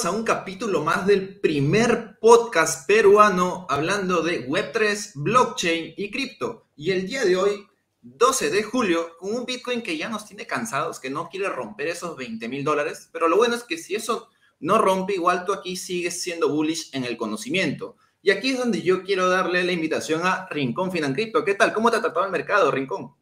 bienvenidos a un capítulo más del primer podcast peruano hablando de Web3, blockchain y cripto. Y el día de hoy, 12 de julio, con un Bitcoin que ya nos tiene cansados, que no quiere romper esos $20,000, pero lo bueno es que si eso no rompe, igual tú aquí sigues siendo bullish en el conocimiento. Y aquí es donde yo quiero darle la invitación a Rincón Financrypto. ¿Qué tal? ¿Cómo te ha tratado el mercado, Rincón?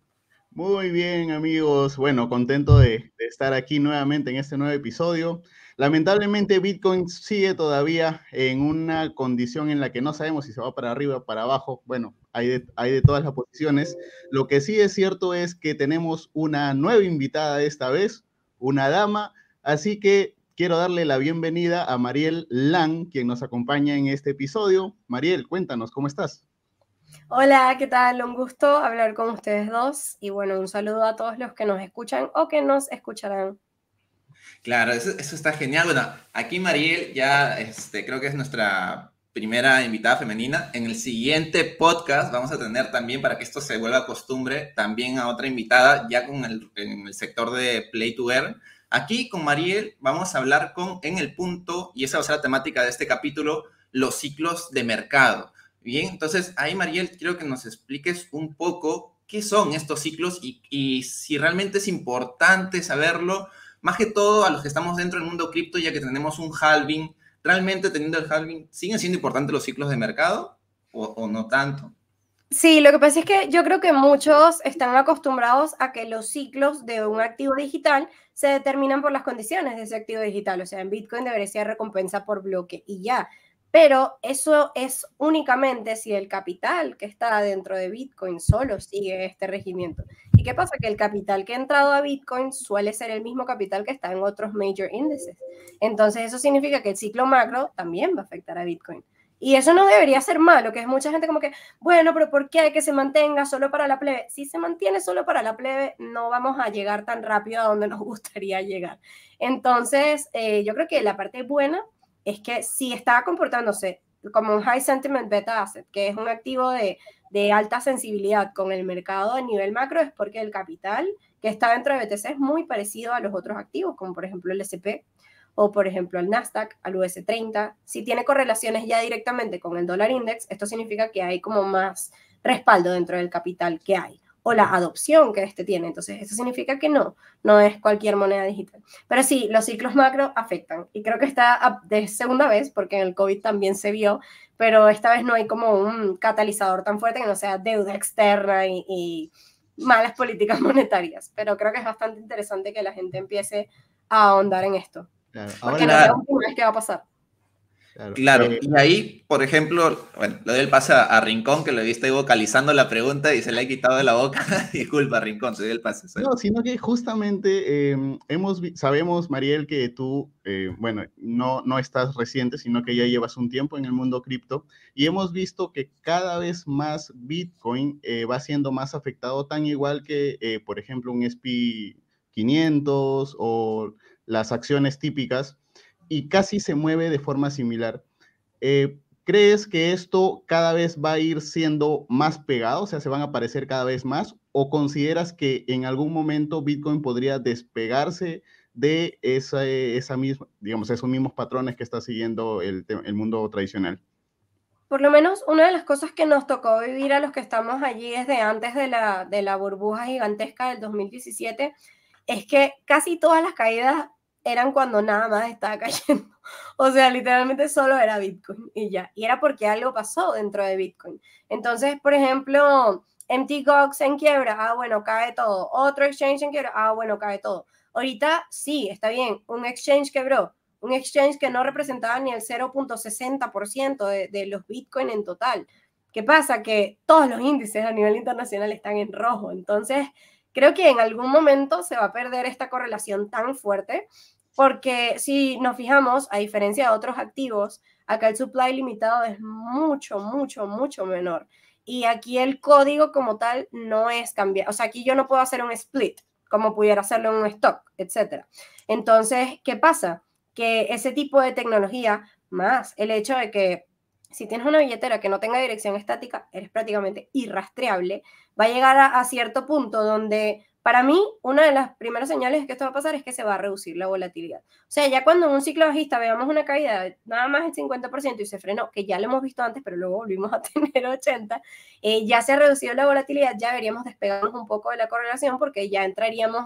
Muy bien, amigos. Bueno, contento de estar aquí nuevamente en este nuevo episodio. Lamentablemente, Bitcoin sigue todavía en una condición en la que no sabemos si se va para arriba o para abajo. Bueno, hay de todas las posiciones. Lo que sí es cierto es que tenemos una nueva invitada esta vez, una dama. Así que quiero darle la bienvenida a Mariel Lang, quien nos acompaña en este episodio. Mariel, cuéntanos, ¿cómo estás? Hola, ¿qué tal? Un gusto hablar con ustedes dos y bueno, un saludo a todos los que nos escuchan o que nos escucharán. Claro, eso está genial. Bueno, aquí Mariel ya creo que es nuestra primera invitada femenina. En el siguiente podcast vamos a tener también, para que esto se vuelva costumbre, también a otra invitada ya en el sector de Play to Earn. Aquí con Mariel vamos a hablar en el punto, y esa va a ser la temática de este capítulo, los ciclos de mercado. Bien, entonces ahí Mariel, quiero que nos expliques un poco qué son estos ciclos y si realmente es importante saberlo más que todo a los que estamos dentro del mundo cripto, ya que tenemos un halving. ¿Realmente teniendo el halving siguen siendo importantes los ciclos de mercado o no tanto? Sí, lo que pasa es que yo creo que muchos están acostumbrados a que los ciclos de un activo digital se determinan por las condiciones de ese activo digital. O sea, en Bitcoin debería ser recompensa por bloque y ya. Pero eso es únicamente si el capital que está dentro de Bitcoin solo sigue este regimiento. ¿Y qué pasa? Que el capital que ha entrado a Bitcoin suele ser el mismo capital que está en otros major índices. Entonces eso significa que el ciclo macro también va a afectar a Bitcoin. Y eso no debería ser malo, que es mucha gente como que, bueno, pero ¿por qué hay que se mantenga solo para la plebe? Si se mantiene solo para la plebe, no vamos a llegar tan rápido a donde nos gustaría llegar. Entonces, yo creo que la parte buena es que si está comportándose como un high sentiment beta asset, que es un activo de alta sensibilidad con el mercado a nivel macro, es porque el capital que está dentro de BTC es muy parecido a los otros activos, como por ejemplo el SP o por ejemplo al Nasdaq, al US30. Si tiene correlaciones ya directamente con el dólar index, esto significa que hay como más respaldo dentro del capital que hay o la adopción que este tiene. Entonces, eso significa que no es cualquier moneda digital. Pero sí, los ciclos macro afectan. Y creo que está de segunda vez, porque en el COVID también se vio, pero esta vez no hay como un catalizador tan fuerte que no sea deuda externa y malas políticas monetarias. Pero creo que es bastante interesante que la gente empiece a ahondar en esto. Claro, Porque ahora, no es la última vez que va a pasar. claro. Claro, y ahí, por ejemplo, bueno, le doy el pase a Rincón, que lo estoy vocalizando la pregunta y se le ha quitado de la boca. Disculpa, Rincón, te doy el pase. No, sino que justamente sabemos, Mariel, que tú, bueno, no estás reciente, sino que ya llevas un tiempo en el mundo cripto y hemos visto que cada vez más Bitcoin va siendo más afectado, tan igual que, por ejemplo, un SP 500 o las acciones típicas, y casi se mueve de forma similar. ¿Crees que esto cada vez va a ir siendo más pegado, o sea, se van a aparecer cada vez más? ¿O consideras que en algún momento Bitcoin podría despegarse de esa misma, digamos, esos mismos patrones que está siguiendo el mundo tradicional? Por lo menos una de las cosas que nos tocó vivir a los que estamos allí desde antes de la burbuja gigantesca del 2017 es que casi todas las caídas eran cuando nada más estaba cayendo. O sea, literalmente solo era Bitcoin y ya. Y era porque algo pasó dentro de Bitcoin. Entonces, por ejemplo, Mt. Gox en quiebra, bueno, cae todo. Otro exchange en quiebra, bueno, cae todo. Ahorita sí, está bien, un exchange quebró, un exchange que no representaba ni el 0.60% de los Bitcoin en total. ¿Qué pasa? Que todos los índices a nivel internacional están en rojo. Entonces, creo que en algún momento se va a perder esta correlación tan fuerte, porque si nos fijamos, a diferencia de otros activos, acá el supply limitado es mucho, mucho, mucho menor. Y aquí el código como tal no es cambiar. O sea, aquí yo no puedo hacer un split como pudiera hacerlo en un stock, etc. Entonces, ¿qué pasa? Que ese tipo de tecnología, más el hecho de que si tienes una billetera que no tenga dirección estática, eres prácticamente irrastreable, va a llegar a cierto punto donde Para mí, una de las primeras señales de que esto va a pasar es que se va a reducir la volatilidad. O sea, ya cuando en un ciclo bajista veamos una caída de nada más el 50% y se frenó, que ya lo hemos visto antes, pero luego volvimos a tener 80, ya se ha reducido la volatilidad, ya deberíamos despegarnos un poco de la correlación porque ya entraríamos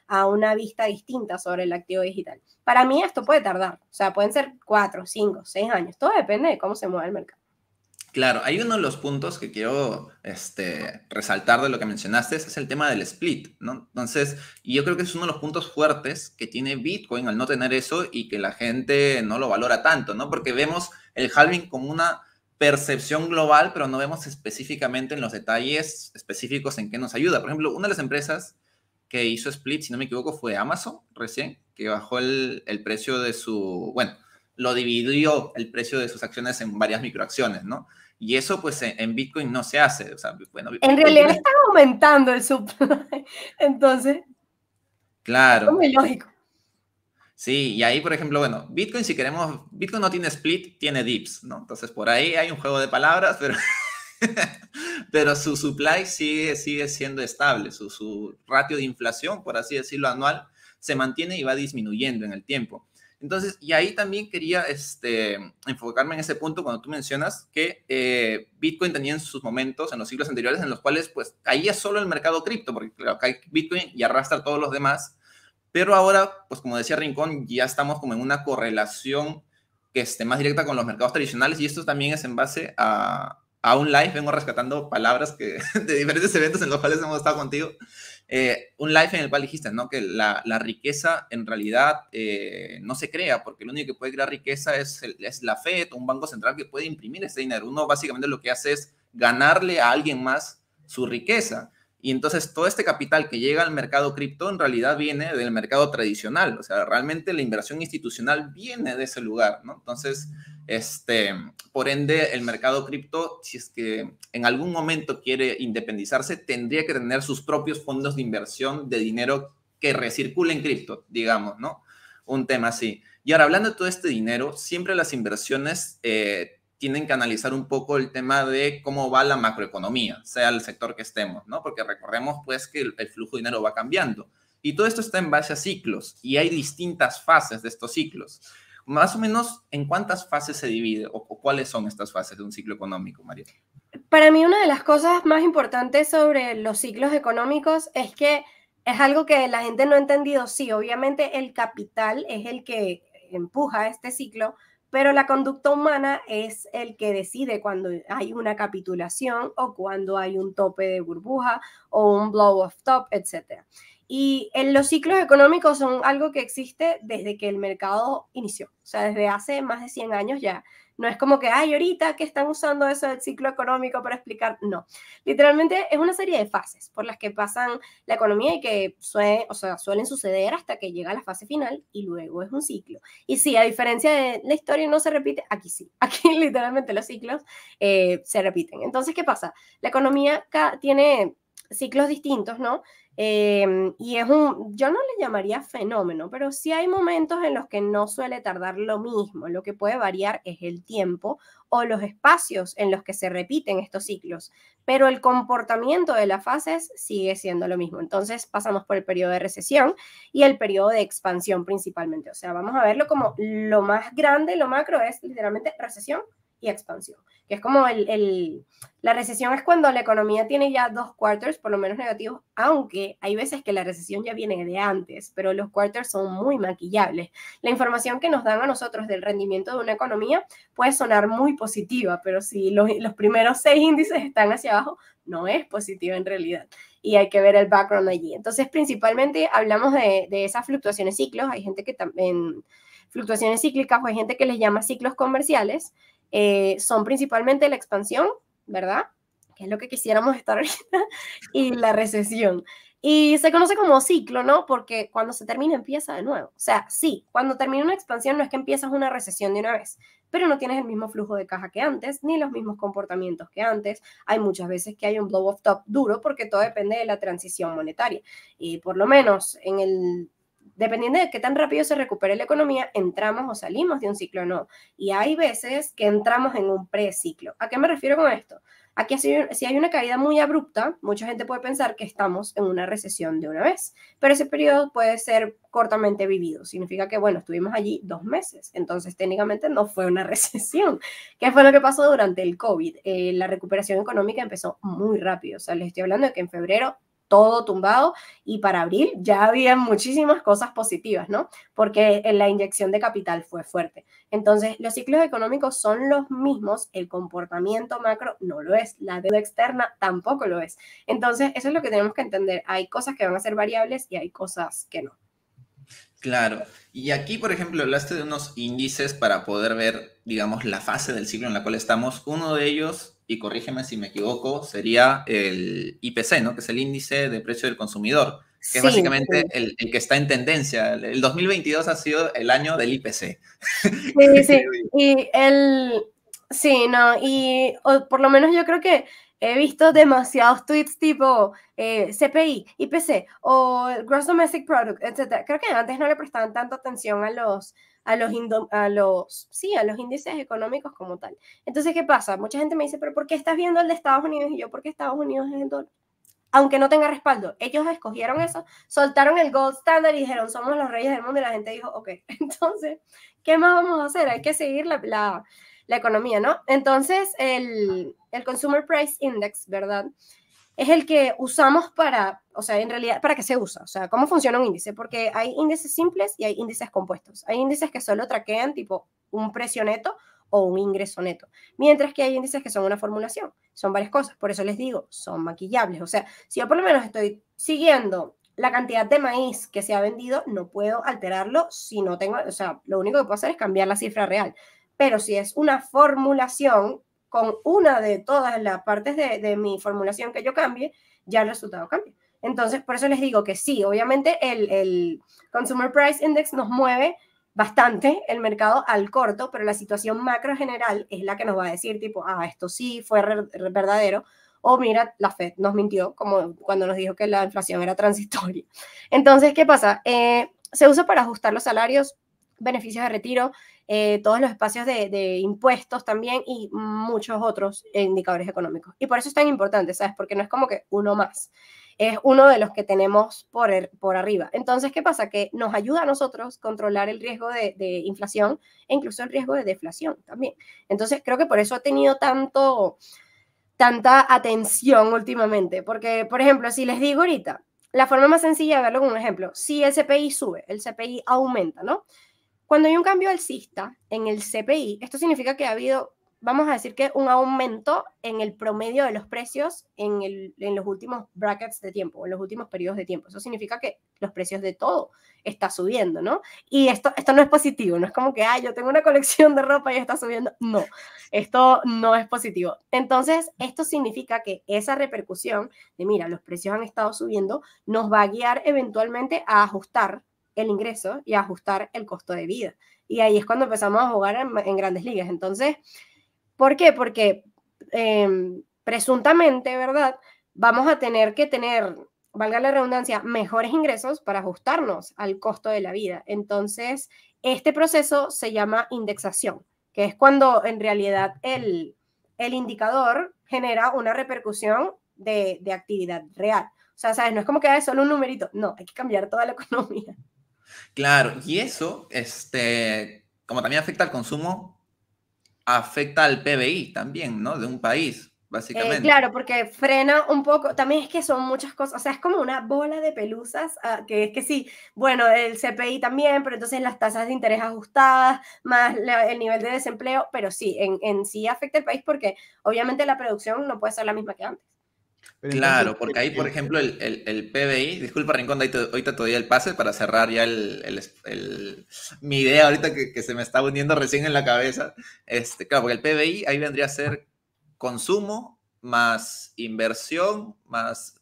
a una vista distinta sobre el activo digital. Para mí esto puede tardar, o sea, pueden ser 4, 5, 6 años, todo depende de cómo se mueve el mercado. Claro, hay uno de los puntos que quiero resaltar de lo que mencionaste, es el tema del split, ¿no? Entonces, y yo creo que es uno de los puntos fuertes que tiene Bitcoin al no tener eso y que la gente no lo valora tanto, ¿no? Porque vemos el halving como una percepción global, pero no vemos específicamente en los detalles específicos en qué nos ayuda. Por ejemplo, una de las empresas que hizo split, si no me equivoco, fue Amazon recién, que bajó el precio de su, bueno, lo dividió el precio de sus acciones en varias microacciones, ¿no? Y eso, pues, en Bitcoin no se hace. O sea, bueno, en realidad están aumentando el supply. Entonces, claro. es muy lógico. Sí, y ahí, por ejemplo, bueno, Bitcoin, si queremos, Bitcoin no tiene split, tiene dips, ¿no? Entonces, por ahí hay un juego de palabras, pero, pero su supply sigue siendo estable. Su ratio de inflación, por así decirlo, anual, se mantiene y va disminuyendo en el tiempo. Entonces, y ahí también quería enfocarme en ese punto cuando tú mencionas que Bitcoin tenía en sus momentos, en los siglos anteriores, en los cuales pues caía solo el mercado cripto, porque claro, cae Bitcoin y arrastra a todos los demás, pero ahora, pues como decía Rincón, ya estamos como en una correlación que esté más directa con los mercados tradicionales y esto también es en base a un live, vengo rescatando palabras que, de diferentes eventos en los cuales hemos estado contigo, un live en el cual dijiste, ¿no? Que la riqueza en realidad no se crea, porque lo único que puede crear riqueza es la Fed o un banco central que puede imprimir ese dinero. Uno básicamente lo que hace es ganarle a alguien más su riqueza. Y entonces todo este capital que llega al mercado cripto en realidad viene del mercado tradicional. O sea, realmente la inversión institucional viene de ese lugar, ¿no? Entonces, por ende, el mercado cripto, si es que en algún momento quiere independizarse, tendría que tener sus propios fondos de inversión de dinero que recircule en cripto, digamos, ¿no? Un tema así. Y ahora, hablando de todo este dinero, siempre las inversiones tienen que analizar un poco el tema de cómo va la macroeconomía, sea el sector que estemos, ¿no? Porque recordemos, pues, que el flujo de dinero va cambiando. Y todo esto está en base a ciclos, y hay distintas fases de estos ciclos. Más o menos, ¿en cuántas fases se divide o cuáles son estas fases de un ciclo económico, María? Para mí, una de las cosas más importantes sobre los ciclos económicos es que es algo que la gente no ha entendido. Sí, obviamente el capital es el que empuja este ciclo, pero la conducta humana es el que decide cuando hay una capitulación o cuando hay un tope de burbuja o un blow off top, etc. Y los ciclos económicos son algo que existe desde que el mercado inició, o sea, desde hace más de 100 años ya. No es como que, ay, ahorita que están usando eso del ciclo económico para explicar, no. Literalmente es una serie de fases por las que pasan la economía y que suelen suceder hasta que llega la fase final y luego es un ciclo. Y sí, a diferencia de la historia no se repite, aquí sí. Aquí literalmente los ciclos se repiten. Entonces, ¿qué pasa? La economía tiene ciclos distintos, ¿no? Y yo no le llamaría fenómeno, pero sí hay momentos en los que no suele tardar lo mismo. Lo que puede variar es el tiempo o los espacios en los que se repiten estos ciclos, pero el comportamiento de las fases sigue siendo lo mismo. Entonces pasamos por el periodo de recesión y el periodo de expansión principalmente. O sea, vamos a verlo como lo más grande, lo macro es literalmente recesión y expansión, que es como la recesión es cuando la economía tiene ya 2 quarters, por lo menos negativos, aunque hay veces que la recesión ya viene de antes, pero los quarters son muy maquillables. La información que nos dan a nosotros del rendimiento de una economía puede sonar muy positiva, pero si los primeros 6 índices están hacia abajo, no es positiva en realidad. Y hay que ver el background allí. Entonces, principalmente hablamos de esas fluctuaciones ciclos. Hay gente que también, fluctuaciones cíclicas, o hay gente que les llama ciclos comerciales. Son principalmente la expansión, ¿verdad? Que es lo que quisiéramos estar ahorita, y la recesión. Y se conoce como ciclo, ¿no? Porque cuando se termina, empieza de nuevo. O sea, sí, cuando termina una expansión no es que empiezas una recesión de una vez, pero no tienes el mismo flujo de caja que antes, ni los mismos comportamientos que antes. Hay muchas veces que hay un blow off top duro porque todo depende de la transición monetaria. Y por lo menos en el dependiendo de qué tan rápido se recupere la economía, entramos o salimos de un ciclo o no. Y hay veces que entramos en un preciclo. ¿A qué me refiero con esto? Aquí si hay una caída muy abrupta, mucha gente puede pensar que estamos en una recesión de una vez, pero ese periodo puede ser cortamente vivido. Significa que, bueno, estuvimos allí 2 meses, entonces técnicamente no fue una recesión. ¿Qué fue lo que pasó durante el COVID? La recuperación económica empezó muy rápido. O sea, les estoy hablando de que en febrero todo tumbado y para abril ya había muchísimas cosas positivas, ¿no? Porque la inyección de capital fue fuerte. Entonces, los ciclos económicos son los mismos, el comportamiento macro no lo es, la deuda externa tampoco lo es. Entonces, eso es lo que tenemos que entender. Hay cosas que van a ser variables y hay cosas que no. Claro. Y aquí, por ejemplo, hablaste de unos índices para poder ver, digamos, la fase del ciclo en la cual estamos. Uno de ellos, y corrígeme si me equivoco, sería el IPC, ¿no? Que es el índice de precio del consumidor, que es Sí, básicamente sí. el que está en tendencia. El 2022 ha sido el año del IPC. Sí, sí. Sí, no, y por lo menos yo creo que he visto demasiados tweets tipo CPI, IPC o Gross Domestic Product, etc. Creo que antes no le prestaban tanta atención a los índices económicos como tal. Entonces, ¿qué pasa? Mucha gente me dice, pero ¿por qué estás viendo el de Estados Unidos? Y yo, ¿por qué Estados Unidos es el dólar? Aunque no tenga respaldo, ellos escogieron eso, soltaron el gold standard y dijeron, somos los reyes del mundo, y la gente dijo, ok, entonces, ¿qué más vamos a hacer? Hay que seguir la economía, ¿no? Entonces, el Consumer Price Index, ¿verdad? Es el que usamos o sea, en realidad, ¿para qué se usa? O sea, ¿cómo funciona un índice? Porque hay índices simples y hay índices compuestos. Hay índices que solo traquean, tipo, un precio neto o un ingreso neto. Mientras que hay índices que son una formulación. Son varias cosas. Por eso les digo, son maquillables. O sea, si yo por lo menos estoy siguiendo la cantidad de maíz que se ha vendido, no puedo alterarlo si no tengo, o sea, lo único que puedo hacer es cambiar la cifra real. Pero si es una formulación con una de todas las partes de mi formulación que yo cambie, ya el resultado cambia. Entonces, por eso les digo que sí, obviamente el Consumer Price Index nos mueve bastante el mercado al corto, pero la situación macro general es la que nos va a decir, tipo, esto sí fue verdadero, o mira, la Fed nos mintió, como cuando nos dijo que la inflación era transitoria. Entonces, ¿qué pasa? Se usa para ajustar los salarios, beneficios de retiro, todos los espacios de impuestos también y muchos otros indicadores económicos. Y por eso es tan importante, ¿sabes? Porque no es como que uno más, es uno de los que tenemos por arriba. Entonces, ¿qué pasa? Que nos ayuda a nosotros controlar el riesgo de inflación e incluso el riesgo de deflación también. Entonces, creo que por eso ha tenido tanta atención últimamente. Porque, por ejemplo, si les digo ahorita, la forma más sencilla de verlo con un ejemplo, si el CPI sube, el CPI aumenta, ¿no? Cuando hay un cambio alcista en el CPI, esto significa que ha habido, vamos a decir que un aumento en el promedio de los precios en los últimos brackets de tiempo, en los últimos periodos de tiempo. Eso significa que los precios de todo está subiendo, ¿no? Y esto no es positivo, no es como que, yo tengo una colección de ropa y está subiendo. No, esto no es positivo. Entonces, esto significa que esa repercusión de, mira, los precios han estado subiendo, nos va a guiar eventualmente a ajustar el ingreso y ajustar el costo de vida. Y ahí es cuando empezamos a jugar en grandes ligas. Entonces, ¿por qué? Porque presuntamente, ¿verdad? Vamos a tener que tener, valga la redundancia, mejores ingresos para ajustarnos al costo de la vida. Entonces, este proceso se llama indexación, que es cuando en realidad el indicador genera una repercusión de actividad real. O sea, ¿sabes? No es como que es solo un numerito. No, hay que cambiar toda la economía. Claro, y eso, como también afecta al consumo, afecta al PBI también, ¿no? De un país, básicamente. Claro, porque frena un poco, también es que son muchas cosas, o sea, es como una bola de pelusas, que es que sí, bueno, el CPI también, pero entonces las tasas de interés ajustadas, más el nivel de desempleo, pero sí, en sí afecta el país porque obviamente la producción no puede ser la misma que antes. Pero entonces, Claro, porque ahí, por ejemplo, el PBI, disculpa Rincón, ahorita te doy el pase para cerrar ya mi idea ahorita que se me está uniendo recién en la cabeza. Claro, porque el PBI ahí vendría a ser consumo más inversión, más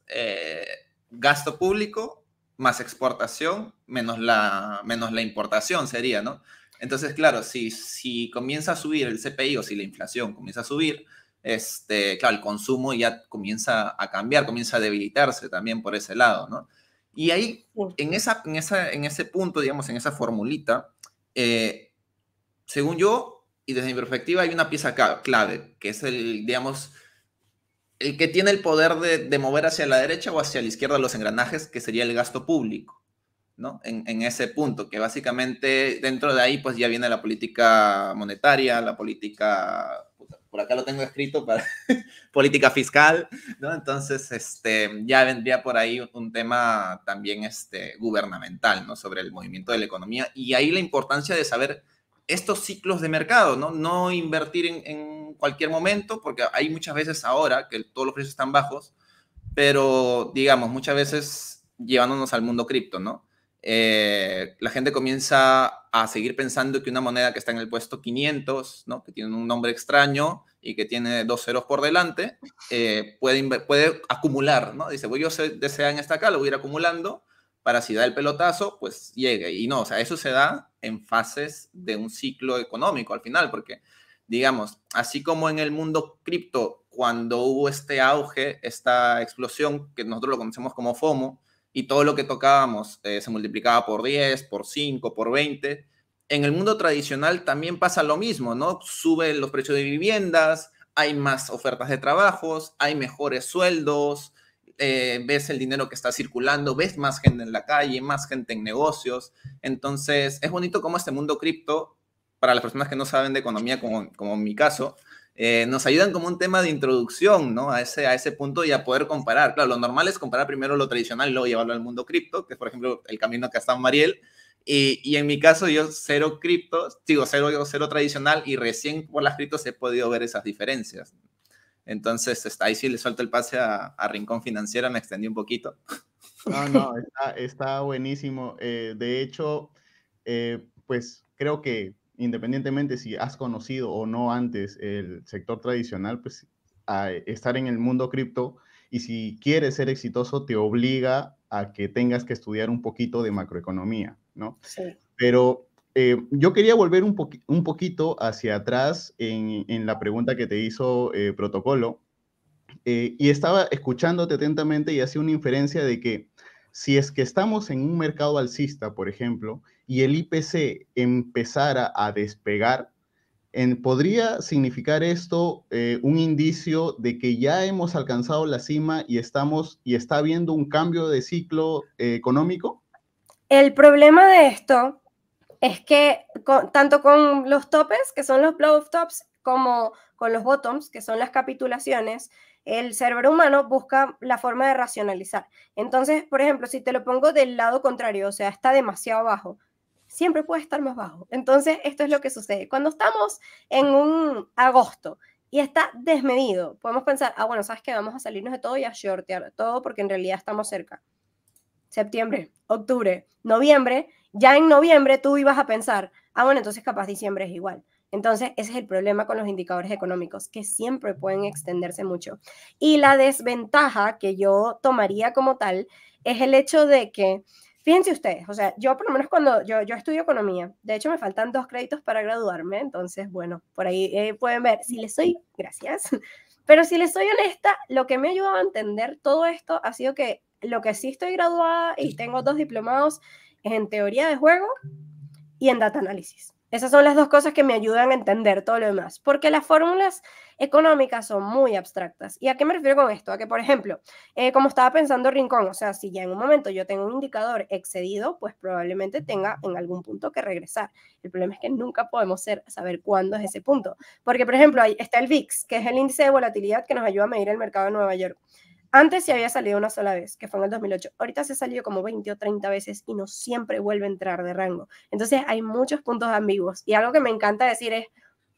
gasto público, más exportación, menos la importación sería, ¿no? Entonces, claro, si comienza a subir el CPI o si la inflación comienza a subir, claro, el consumo ya comienza a cambiar, comienza a debilitarse también por ese lado, ¿no? Y ahí, en ese punto, digamos, en esa formulita, según yo, y desde mi perspectiva, hay una pieza clave, que es digamos, el que tiene el poder de mover hacia la derecha o hacia la izquierda los engranajes, que sería el gasto público, ¿no? En ese punto, que básicamente dentro de ahí pues ya viene la política monetaria, la política, por acá lo tengo escrito, para política fiscal, ¿no? Entonces, ya vendría por ahí un tema también gubernamental, ¿no? Sobre el movimiento de la economía, y ahí la importancia de saber estos ciclos de mercado, ¿no? No invertir en cualquier momento, porque hay muchas veces ahora que todos los precios están bajos, pero digamos, muchas veces llevándonos al mundo cripto, ¿no? La gente comienza a seguir pensando que una moneda que está en el puesto 500, ¿no? Que tiene un nombre extraño y que tiene 2 ceros por delante, puede acumular, ¿no? Dice, voy yo desea en esta acá, lo voy a ir acumulando para si da el pelotazo, pues llegue. Y no, o sea, eso se da en fases de un ciclo económico al final, porque, digamos, así como en el mundo cripto, cuando hubo este auge, esta explosión, que nosotros lo conocemos como FOMO, y todo lo que tocábamos se multiplicaba por 10, por 5, por 20, en el mundo tradicional también pasa lo mismo, ¿no? Suben los precios de viviendas, hay más ofertas de trabajos, hay mejores sueldos, ves el dinero que está circulando, ves más gente en la calle, más gente en negocios. Entonces, es bonito cómo este mundo cripto, para las personas que no saben de economía, como en mi caso, nos ayudan como un tema de introducción, ¿no? A ese punto y a poder comparar. Claro, lo normal es comparar primero lo tradicional y luego llevarlo al mundo cripto, que es, por ejemplo, el camino que está Mariel. Y en mi caso, yo cero cripto, digo, cero tradicional, y recién por las criptos he podido ver esas diferencias. Entonces, ahí sí le suelto el pase a Rincón Financiera, me extendí un poquito. No, está buenísimo. De hecho, pues creo que independientemente si has conocido o no antes el sector tradicional, pues a estar en el mundo cripto, y si quieres ser exitoso, te obliga a que tengas que estudiar un poquito de macroeconomía, ¿no? Sí. Pero yo quería volver un poquito hacia atrás en la pregunta que te hizo Protocolo, y estaba escuchándote atentamente y hacía una inferencia de que si es que estamos en un mercado alcista, por ejemplo, y el IPC empezara a despegar, ¿podría significar esto un indicio de que ya hemos alcanzado la cima y está habiendo un cambio de ciclo económico? El problema de esto es que tanto con los topes, que son los blow-off tops, como con los bottoms, que son las capitulaciones, el cerebro humano busca la forma de racionalizar. Entonces, por ejemplo, si te lo pongo del lado contrario, o sea, está demasiado bajo, siempre puede estar más bajo. Entonces, esto es lo que sucede. Cuando estamos en un agosto y está desmedido, podemos pensar, bueno, ¿sabes qué? Vamos a salirnos de todo y a shortear todo porque en realidad estamos cerca. Septiembre, octubre, noviembre, ya en noviembre tú ibas a pensar, bueno, entonces capaz diciembre es igual. Entonces, ese es el problema con los indicadores económicos, que siempre pueden extenderse mucho. Y la desventaja que yo tomaría como tal es el hecho de que, fíjense ustedes, o sea, yo por lo menos cuando yo estudio economía, de hecho me faltan 2 créditos para graduarme, entonces, bueno, por ahí pueden ver, si les soy, gracias, pero si les soy honesta, lo que me ha ayudado a entender todo esto ha sido que lo que sí estoy graduada y tengo 2 diplomados es en teoría de juego y en data análisis. Esas son las 2 cosas que me ayudan a entender todo lo demás, porque las fórmulas económicas son muy abstractas. ¿Y a qué me refiero con esto? A que, por ejemplo, como estaba pensando Rincón, o sea, si ya en un momento yo tengo un indicador excedido, pues probablemente tenga en algún punto que regresar. El problema es que nunca podemos saber cuándo es ese punto. Porque, por ejemplo, ahí está el VIX, que es el índice de volatilidad que nos ayuda a medir el mercado de Nueva York. Antes se había salido una sola vez, que fue en el 2008. Ahorita se ha salido como 20 o 30 veces y no siempre vuelve a entrar de rango. Entonces hay muchos puntos ambiguos. Y algo que me encanta decir es,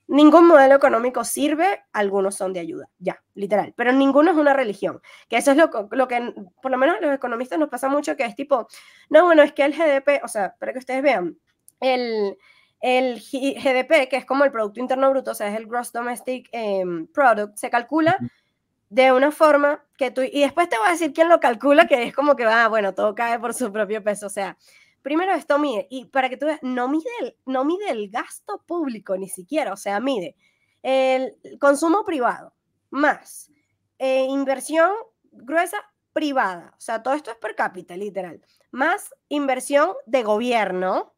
ningún modelo económico sirve, algunos son de ayuda, ya, literal. Pero ninguno es una religión. Que eso es lo que, por lo menos a los economistas nos pasa mucho, que es tipo, no, bueno, es que el GDP, o sea, para que ustedes vean, el GDP, que es como el Producto Interno Bruto, o sea, es el Gross Domestic Product, se calcula de una forma que tú, y después te voy a decir quién lo calcula, que es como que va, bueno, todo cae por su propio peso, o sea, primero esto mide, y para que tú veas, no mide el gasto público ni siquiera, o sea, mide el consumo privado más inversión gruesa privada, o sea, todo esto es per cápita, literal, más inversión de gobierno,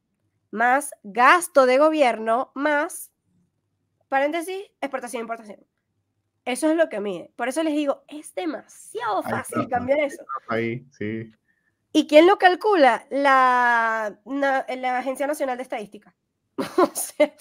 más gasto de gobierno, más, paréntesis, exportación e importación. Eso es lo que mide. Por eso les digo, es demasiado fácil cambiar eso. Ahí, sí. ¿Y quién lo calcula? La Agencia Nacional de Estadística. O sea,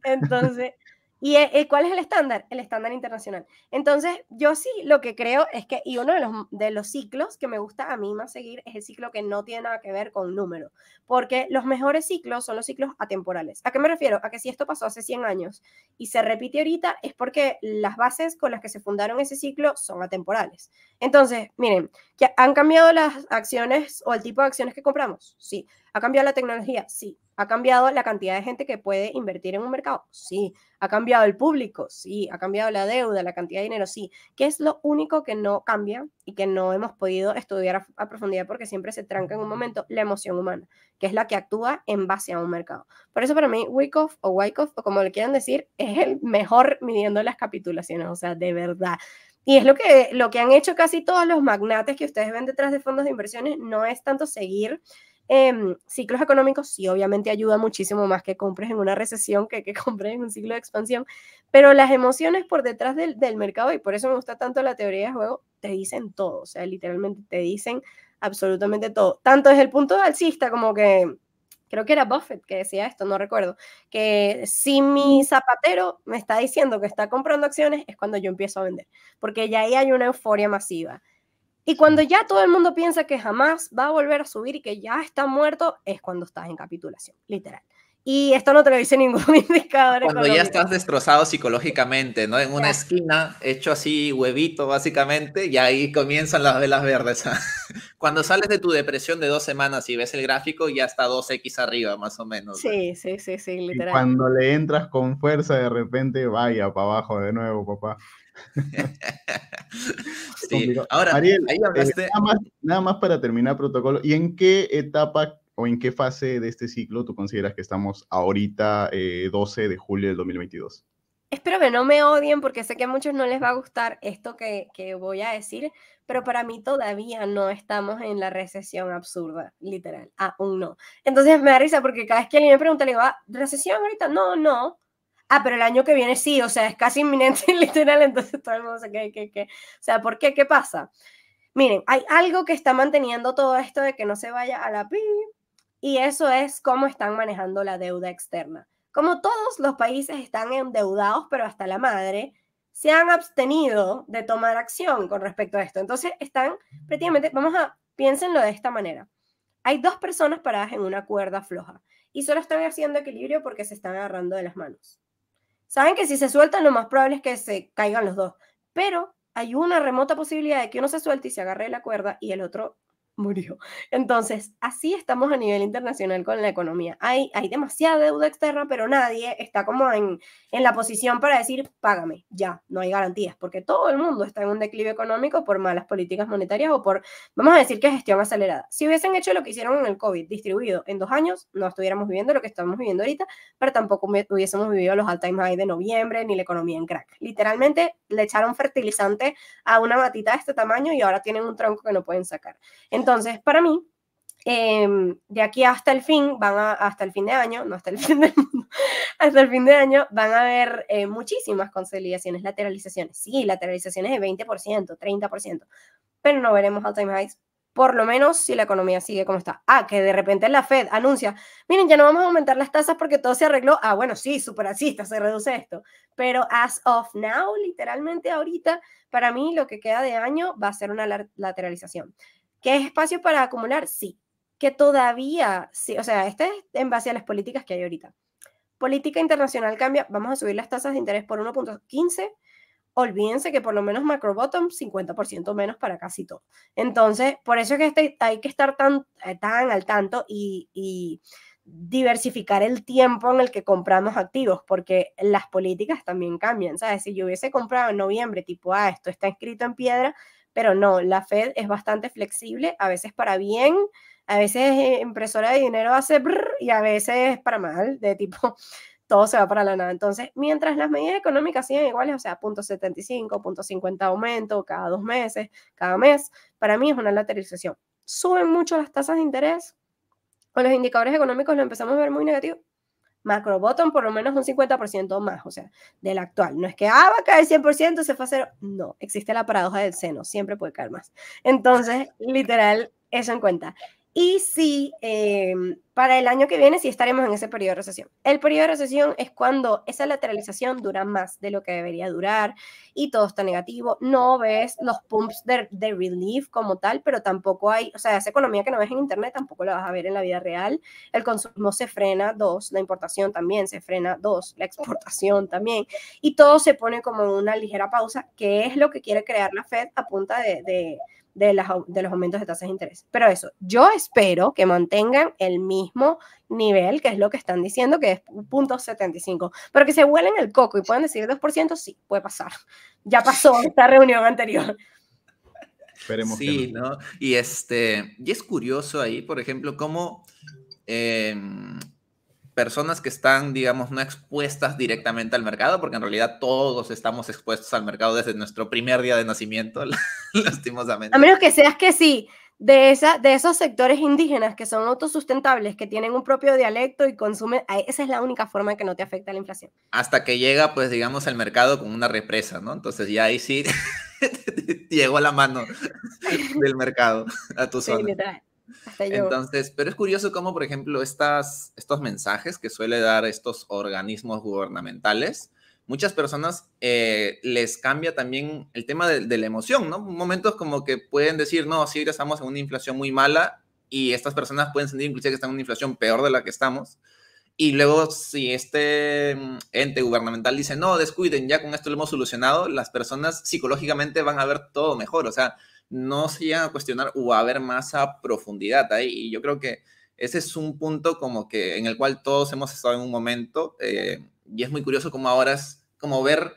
entonces, ¿y cuál es el estándar? El estándar internacional. Entonces, yo sí lo que creo es que, y uno de los ciclos que me gusta a mí más seguir es el ciclo que no tiene nada que ver con número, porque los mejores ciclos son los ciclos atemporales. ¿A qué me refiero? A que si esto pasó hace 100 años y se repite ahorita, es porque las bases con las que se fundaron ese ciclo son atemporales. Entonces, miren, ¿que han cambiado las acciones o el tipo de acciones que compramos? Sí. ¿Ha cambiado la tecnología? Sí. ¿Ha cambiado la cantidad de gente que puede invertir en un mercado? Sí. ¿Ha cambiado el público? Sí. ¿Ha cambiado la deuda, la cantidad de dinero? Sí. ¿Qué es lo único que no cambia y que no hemos podido estudiar a profundidad porque siempre se tranca en un momento? La emoción humana, que es la que actúa en base a un mercado. Por eso para mí Wyckoff o como le quieran decir, es el mejor midiendo las capitulaciones, o sea, de verdad. Y es lo que han hecho casi todos los magnates que ustedes ven detrás de fondos de inversiones, no es tanto seguir ciclos económicos, sí, obviamente ayuda muchísimo más que compres en una recesión que compres en un ciclo de expansión, pero las emociones por detrás del mercado, y por eso me gusta tanto la teoría de juego, te dicen todo, o sea, literalmente te dicen absolutamente todo, tanto desde el punto alcista como que, creo que era Buffett que decía esto, no recuerdo, que si mi zapatero me está diciendo que está comprando acciones, es cuando yo empiezo a vender, porque ya ahí hay una euforia masiva. Y cuando ya todo el mundo piensa que jamás va a volver a subir y que ya está muerto, es cuando estás en capitulación, literal. Y esto no te lo dice ningún indicador Cuando económico. ya estás destrozado psicológicamente, ¿no? En una esquina, hecho así huevito básicamente, y ahí comienzan las velas verdes. Cuando sales de tu depresión de 2 semanas y ves el gráfico, ya está 2x arriba, más o menos. Sí, Y literal. cuando le entras con fuerza, de repente, vaya para abajo de nuevo, papá. Sí. Ahora, Mariel, ahí hablaste... nada más para terminar protocolo. ¿Y en qué etapa o en qué fase de este ciclo tú consideras que estamos ahorita, 12 de julio del 2022? Espero que no me odien porque sé que a muchos no les va a gustar esto que voy a decir, pero para mí todavía no estamos en la recesión absurda, literal, aún no. Entonces me da risa porque cada vez que alguien me pregunta, le digo, ¿recesión ahorita? No. Pero el año que viene sí, o sea, es casi inminente, literal, entonces todo el mundo se queda, o sea, ¿por qué? ¿Qué pasa? Miren, hay algo que está manteniendo todo esto de que no se vaya a la PIB, y eso es cómo están manejando la deuda externa. Como todos los países están endeudados, pero hasta la madre, se han abstenido de tomar acción con respecto a esto. Entonces están prácticamente, piénsenlo de esta manera. Hay 2 personas paradas en una cuerda floja y solo están haciendo equilibrio porque se están agarrando de las manos. Saben que si se sueltan, lo más probable es que se caigan los dos, pero hay una remota posibilidad de que uno se suelte y se agarre de la cuerda y el otro murió. Entonces, así estamos a nivel internacional con la economía. Hay demasiada deuda externa, pero nadie está como en la posición para decir, págame, ya, no hay garantías, porque todo el mundo está en un declive económico por malas políticas monetarias o por, vamos a decir que gestión acelerada. Si hubiesen hecho lo que hicieron en el COVID, distribuido en 2 años, no estuviéramos viviendo lo que estamos viviendo ahorita, pero tampoco hubiésemos vivido los all-time high de noviembre, ni la economía en crack. Literalmente, le echaron fertilizante a una matita de este tamaño y ahora tienen un tronco que no pueden sacar. Entonces, para mí, de aquí hasta el fin, hasta el fin de año, no hasta el fin del mundo, hasta el fin de año van a haber muchísimas consolidaciones, lateralizaciones. Sí, lateralizaciones de 20%, 30%, pero no veremos all-time highs, por lo menos si la economía sigue como está. Que de repente la Fed anuncia, miren, ya no vamos a aumentar las tasas porque todo se arregló. Bueno, sí, súper alcista, se reduce esto. Pero as of now, literalmente ahorita, para mí lo que queda de año va a ser una lateralización. ¿Qué es espacio para acumular? Sí. Que todavía, sí, o sea, este es en base a las políticas que hay ahorita. Política internacional cambia, vamos a subir las tasas de interés por 1.15, olvídense que por lo menos macro bottom 50% menos para casi todo. Entonces, por eso es que hay que estar tan al tanto y diversificar el tiempo en el que compramos activos, porque las políticas también cambian, ¿sabes? Si yo hubiese comprado en noviembre, tipo, esto está escrito en piedra, pero no, la Fed es bastante flexible, a veces para bien, a veces impresora de dinero hace brrr, y a veces para mal, de tipo, todo se va para la nada. Entonces, mientras las medidas económicas siguen iguales, o sea, 0.75, 0.50 aumento cada 2 meses, cada mes, para mí es una lateralización. Suben mucho las tasas de interés, o los indicadores económicos lo empezamos a ver muy negativo. Macro bottom por lo menos un 50% más, o sea, del actual. No es que, va a caer 100%, se fue a cero. No, existe la paradoja del seno, siempre puede caer más. Entonces, literal, eso en cuenta. Y sí, para el año que viene sí estaremos en ese periodo de recesión. El periodo de recesión es cuando esa lateralización dura más de lo que debería durar y todo está negativo. No ves los pumps de relief como tal, pero tampoco hay, o sea, esa economía que no ves en internet tampoco la vas a ver en la vida real. El consumo se frena, 2, la importación también se frena, 2, la exportación también. Y todo se pone como en una ligera pausa, que es lo que quiere crear la Fed a punta de los aumentos de tasas de interés. Pero eso, yo espero que mantengan el mismo nivel, que es lo que están diciendo, que es 0.75. Pero que se vuelen el coco y puedan decir 2%, sí, puede pasar. Ya pasó esta reunión anterior. Esperemos sí, que no. ¿no? Y es curioso ahí, por ejemplo, cómo personas que están, digamos, no expuestas directamente al mercado, porque en realidad todos estamos expuestos al mercado desde nuestro primer día de nacimiento, lastimosamente. A menos que seas que sí, de esos sectores indígenas que son autosustentables, que tienen un propio dialecto y consumen, esa es la única forma en que no te afecta la inflación. Hasta que llega, pues, digamos, al mercado con una represa, ¿no? Entonces ya ahí sí llegó la mano del mercado a tu zona. Literal. Hasta yo. Entonces, pero es curioso cómo, por ejemplo, estos mensajes que suele dar estos organismos gubernamentales, muchas personas les cambia también el tema de la emoción, ¿no? Momentos como que pueden decir, no, sí, estamos en una inflación muy mala y estas personas pueden sentir inclusive que están en una inflación peor de la que estamos. Y luego, si este ente gubernamental dice, no, descuiden, ya con esto lo hemos solucionado, las personas psicológicamente van a ver todo mejor. O sea, no se llegan a cuestionar o a ver más a profundidad ahí. Y yo creo que ese es un punto como que en el cual todos hemos estado en un momento. Y es muy curioso como ahora es como ver,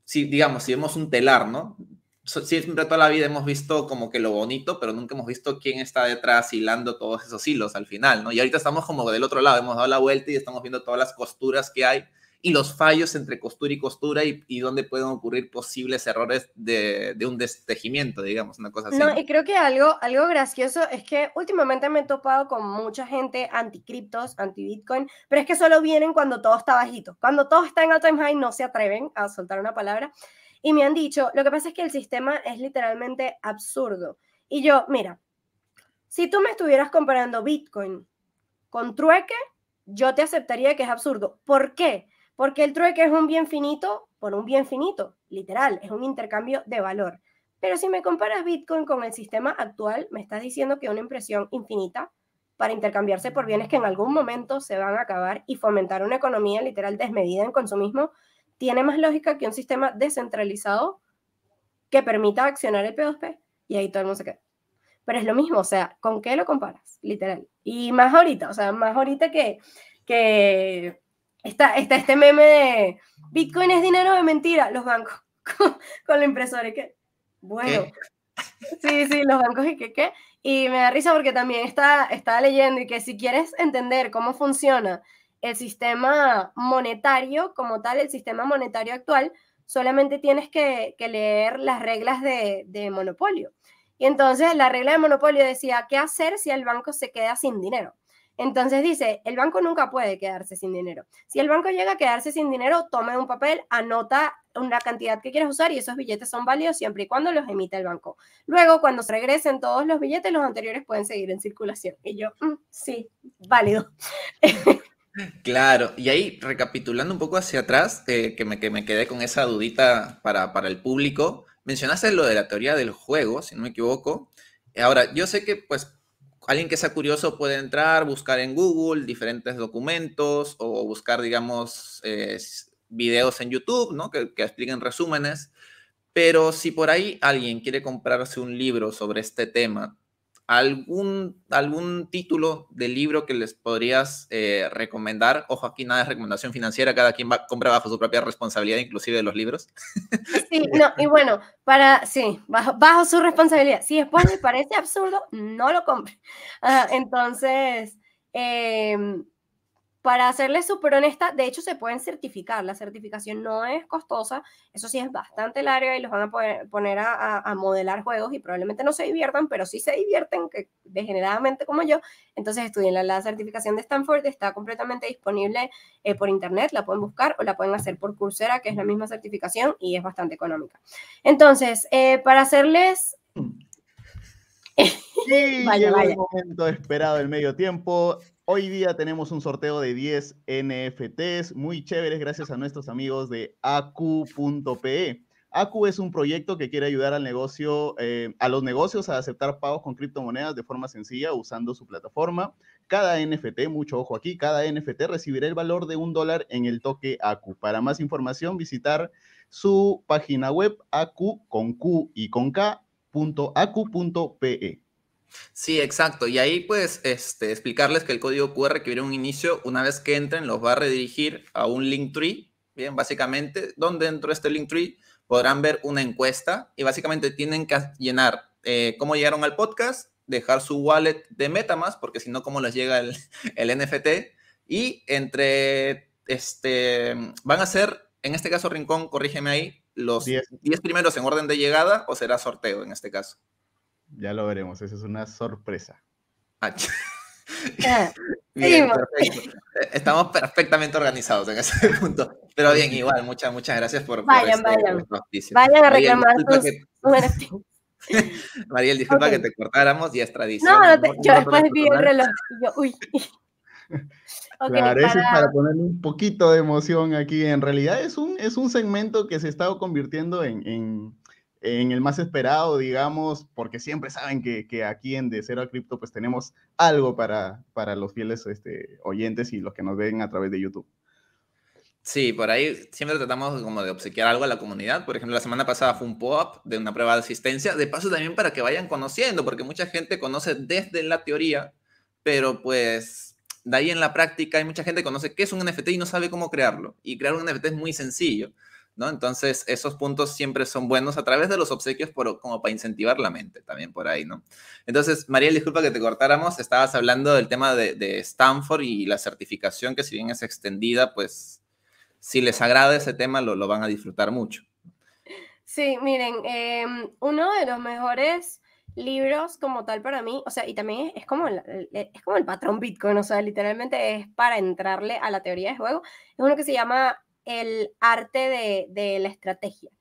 si digamos, si vemos un telar, ¿no? Siempre toda la vida hemos visto como que lo bonito, pero nunca hemos visto quién está detrás hilando todos esos hilos al final, ¿no? Y ahorita estamos como del otro lado, hemos dado la vuelta y estamos viendo todas las costuras que hay y los fallos entre costura y costura y dónde pueden ocurrir posibles errores de un destejimiento, digamos, una cosa así. No, y creo que algo gracioso es que últimamente me he topado con mucha gente anti-criptos, anti-Bitcoin, pero es que solo vienen cuando todo está bajito. Cuando todo está en all-time high no se atreven a soltar una palabra. Y me han dicho, lo que pasa es que el sistema es literalmente absurdo. Y yo, mira, si tú me estuvieras comparando Bitcoin con trueque, yo te aceptaría que es absurdo. ¿Por qué? Porque el trueque es un bien finito por un bien finito, literal, es un intercambio de valor. Pero si me comparas Bitcoin con el sistema actual, me estás diciendo que una impresión infinita para intercambiarse por bienes que en algún momento se van a acabar y fomentar una economía literal desmedida en consumismo tiene más lógica que un sistema descentralizado que permita accionar el P2P y ahí todo el mundo se queda. Pero es lo mismo, o sea, ¿con qué lo comparas? Literal. Y más ahorita, o sea, más ahorita que está este meme de Bitcoin es dinero de mentira, los bancos con la impresora y que, bueno, sí, los bancos y que, y me da risa porque también está leyendo y que si quieres entender cómo funciona el sistema monetario como tal, el sistema monetario actual, solamente tienes que leer las reglas de monopolio. Y entonces la regla de monopolio decía, ¿qué hacer si el banco se queda sin dinero? Entonces dice, el banco nunca puede quedarse sin dinero. Si el banco llega a quedarse sin dinero, toma un papel, anota una cantidad que quieres usar y esos billetes son válidos siempre y cuando los emite el banco. Luego, cuando se regresen todos los billetes, los anteriores pueden seguir en circulación. Y yo, sí, válido. Claro, y ahí recapitulando un poco hacia atrás, que me quedé con esa dudita para el público, mencionaste lo de la teoría del juego, si no me equivoco. Ahora, yo sé que pues alguien que sea curioso puede entrar, buscar en Google diferentes documentos o buscar, digamos, videos en YouTube, ¿no? Que expliquen resúmenes, pero si por ahí alguien quiere comprarse un libro sobre este tema, ¿algún título de libro que les podrías recomendar? Ojo, aquí nada es recomendación financiera, cada quien compra bajo su propia responsabilidad, inclusive de los libros. Sí, no, y bueno, bajo su responsabilidad. Si después me parece absurdo, no lo compre. Entonces, para serles súper honesta, de hecho se pueden certificar, la certificación no es costosa, eso sí es bastante larga y los van a poner a modelar juegos y probablemente no se diviertan, pero sí se divierten, que degeneradamente como yo. Entonces estudien la certificación de Stanford, está completamente disponible por internet, la pueden buscar o la pueden hacer por Coursera, que es la misma certificación y es bastante económica. Entonces, para hacerles... Y vaya, llegó vaya. el momento esperado del medio tiempo. Hoy día tenemos un sorteo de 10 NFTs muy chéveres gracias a nuestros amigos de Acu.pe. Acu es un proyecto que quiere ayudar al negocio, a los negocios a aceptar pagos con criptomonedas de forma sencilla usando su plataforma. Cada NFT, mucho ojo aquí, cada NFT recibirá el valor de $1 en el toque Acu. Para más información, visitar su página web acu con Q y con K .acu.pe. Sí, exacto. Y ahí pues explicarles que el código QR que viene un inicio, una vez que entren, los va a redirigir a un Linktree, bien, básicamente, donde dentro de este Linktree podrán ver una encuesta y básicamente tienen que llenar cómo llegaron al podcast, dejar su wallet de MetaMask, porque si no, cómo les llega el NFT, y van a ser, en este caso, Rincón, corrígeme ahí, los 10 primeros en orden de llegada o será sorteo en este caso. Ya lo veremos, esa es una sorpresa. Bien, perfecto. Estamos perfectamente organizados en ese punto. Pero bien, igual, muchas gracias por Vayan a reclamar sus Mariel, disculpa que te cortáramos, ya es tradición. No, yo después vi el reloj y yo, uy. Okay, claro, eso es para ponerle un poquito de emoción aquí. En realidad es un segmento que se está convirtiendo en el más esperado, digamos, porque siempre saben que aquí en De Cero a Cripto pues tenemos algo para los fieles oyentes y los que nos ven a través de YouTube. Sí, por ahí siempre tratamos como de obsequiar algo a la comunidad. Por ejemplo, la semana pasada fue un pop-up de una prueba de asistencia. De paso también para que vayan conociendo, porque mucha gente conoce desde la teoría, pero pues de ahí en la práctica hay mucha gente que conoce qué es un NFT y no sabe cómo crearlo. Y crear un NFT es muy sencillo, ¿no? Entonces esos puntos siempre son buenos a través de los obsequios como para incentivar la mente también por ahí, ¿no? Entonces, Mariel, disculpa que te cortáramos. Estabas hablando del tema de Stanford y la certificación que si bien es extendida, pues... si les agrada ese tema, lo van a disfrutar mucho. Sí, miren, uno de los mejores libros como tal para mí, o sea, y también es como el patrón Bitcoin, o sea, literalmente es para entrarle a la teoría de juego, es uno que se llama El arte de la estrategia.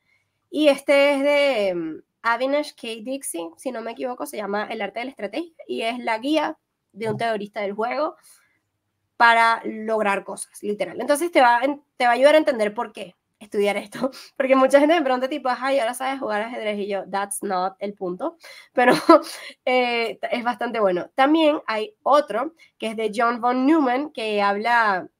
Y este es de Avinash K. Dixie, si no me equivoco, se llama El arte de la estrategia y es la guía de un teorista del juego para lograr cosas, literal. Entonces te va a ayudar a entender por qué estudiar esto, porque mucha gente me pregunta tipo, ay, ahora sabes jugar ajedrez, y yo, that's not el punto, pero es bastante bueno. También hay otro que es de John von Neumann, que habla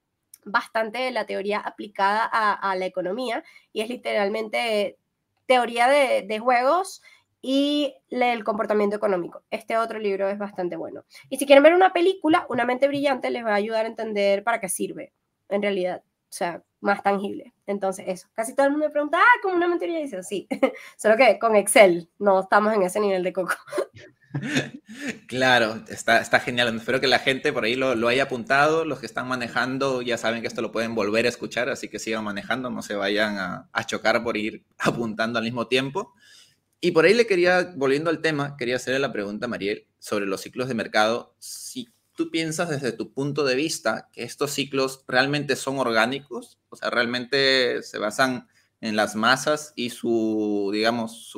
bastante de la teoría aplicada a la economía, y es literalmente teoría de juegos y el comportamiento económico. Este otro libro es bastante bueno. Y si quieren ver una película, Una mente brillante les va a ayudar a entender para qué sirve, en realidad. O sea, más tangible. Entonces, eso. Casi todo el mundo me pregunta, ¿cómo una mente brillante? Sí, solo que con Excel no estamos en ese nivel de coco. Claro, está genial. Espero que la gente por ahí lo haya apuntado. Los que están manejando ya saben que esto lo pueden volver a escuchar, así que sigan manejando, no se vayan a chocar por ir apuntando al mismo tiempo. Y por ahí volviendo al tema, quería hacerle la pregunta a Mariel sobre los ciclos de mercado. Si tú piensas desde tu punto de vista que estos ciclos realmente son orgánicos, o sea, realmente se basan en las masas y su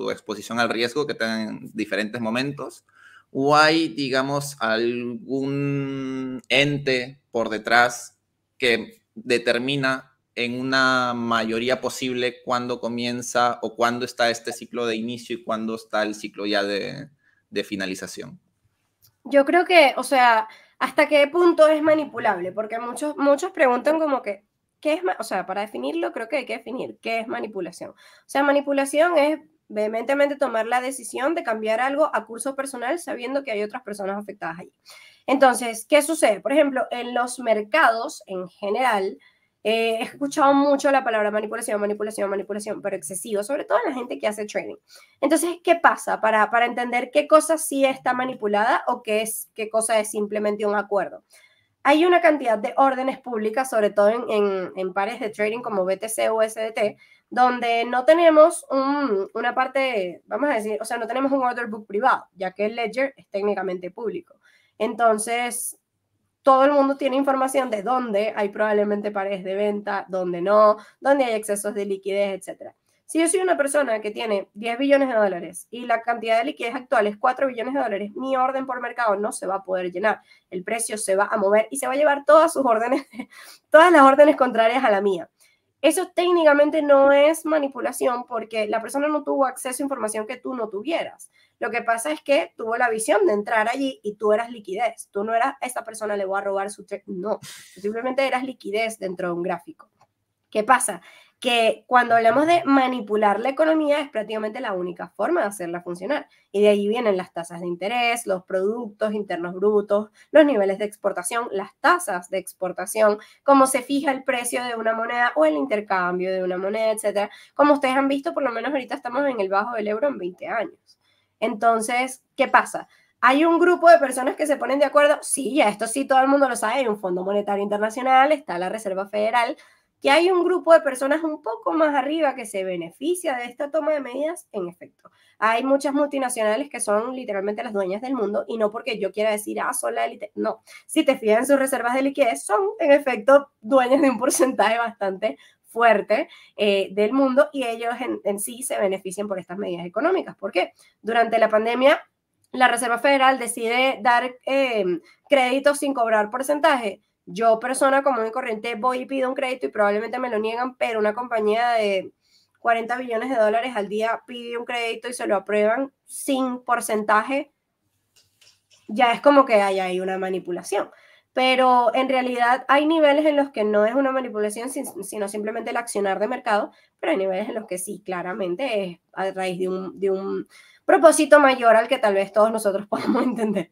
exposición al riesgo que tengan en diferentes momentos, o hay, digamos, algún ente por detrás que determina en una mayoría posible cuándo comienza o cuándo está este ciclo de inicio y cuándo está el ciclo ya de finalización. Yo creo que, o sea, ¿hasta qué punto es manipulable? Porque muchos preguntan como que, ¿qué es? O sea, para definirlo creo que hay que definir qué es manipulación. O sea, manipulación es vehementemente tomar la decisión de cambiar algo a curso personal sabiendo que hay otras personas afectadas allí. Entonces, ¿qué sucede? Por ejemplo, en los mercados en general, he escuchado mucho la palabra manipulación, pero excesivo, sobre todo en la gente que hace trading. Entonces, ¿qué pasa? Para entender qué cosa sí está manipulada o qué cosa es simplemente un acuerdo. hay una cantidad de órdenes públicas, sobre todo en pares de trading como BTC o USDT, donde no tenemos una parte, vamos a decir, o sea, no tenemos un order book privado, ya que el ledger es técnicamente público. Entonces, todo el mundo tiene información de dónde hay probablemente pares de venta, dónde no, dónde hay excesos de liquidez, etc. Si yo soy una persona que tiene 10 billones de dólares y la cantidad de liquidez actual es 4 billones de dólares, mi orden por mercado no se va a poder llenar. El precio se va a mover y se va a llevar todas sus órdenes, todas las órdenes contrarias a la mía. Eso técnicamente no es manipulación porque la persona no tuvo acceso a información que tú no tuvieras. Lo que pasa es que tuvo la visión de entrar allí y tú eras liquidez. Tú no eras, esta persona le voy a robar su trade. No, tú simplemente eras liquidez dentro de un gráfico. ¿Qué pasa? Que cuando hablamos de manipular la economía es prácticamente la única forma de hacerla funcionar. Y de ahí vienen las tasas de interés, los productos internos brutos, los niveles de exportación, las tasas de exportación, cómo se fija el precio de una moneda o el intercambio de una moneda, etc. Como ustedes han visto, por lo menos ahorita estamos en el bajo del euro en 20 años. Entonces, ¿qué pasa? ¿Hay un grupo de personas que se ponen de acuerdo? Sí, ya esto sí todo el mundo lo sabe. Hay un Fondo Monetario Internacional, está la Reserva Federal, que hay un grupo de personas un poco más arriba que se beneficia de esta toma de medidas, en efecto. Hay muchas multinacionales que son literalmente las dueñas del mundo y no porque yo quiera decir, son la élite, no. Si te fijas en sus reservas de liquidez, son en efecto dueñas de un porcentaje bastante fuerte del mundo y ellos en sí se benefician por estas medidas económicas. ¿Por qué? Durante la pandemia, la Reserva Federal decide dar créditos sin cobrar porcentaje. Yo, persona común y corriente, voy y pido un crédito y probablemente me lo niegan, pero una compañía de 40 billones de dólares al día pide un crédito y se lo aprueban sin porcentaje, ya es como que hay ahí una manipulación. Pero en realidad hay niveles en los que no es una manipulación, sino simplemente el accionar de mercado, pero hay niveles en los que sí, claramente es a raíz de un propósito mayor al que tal vez todos nosotros podamos entender.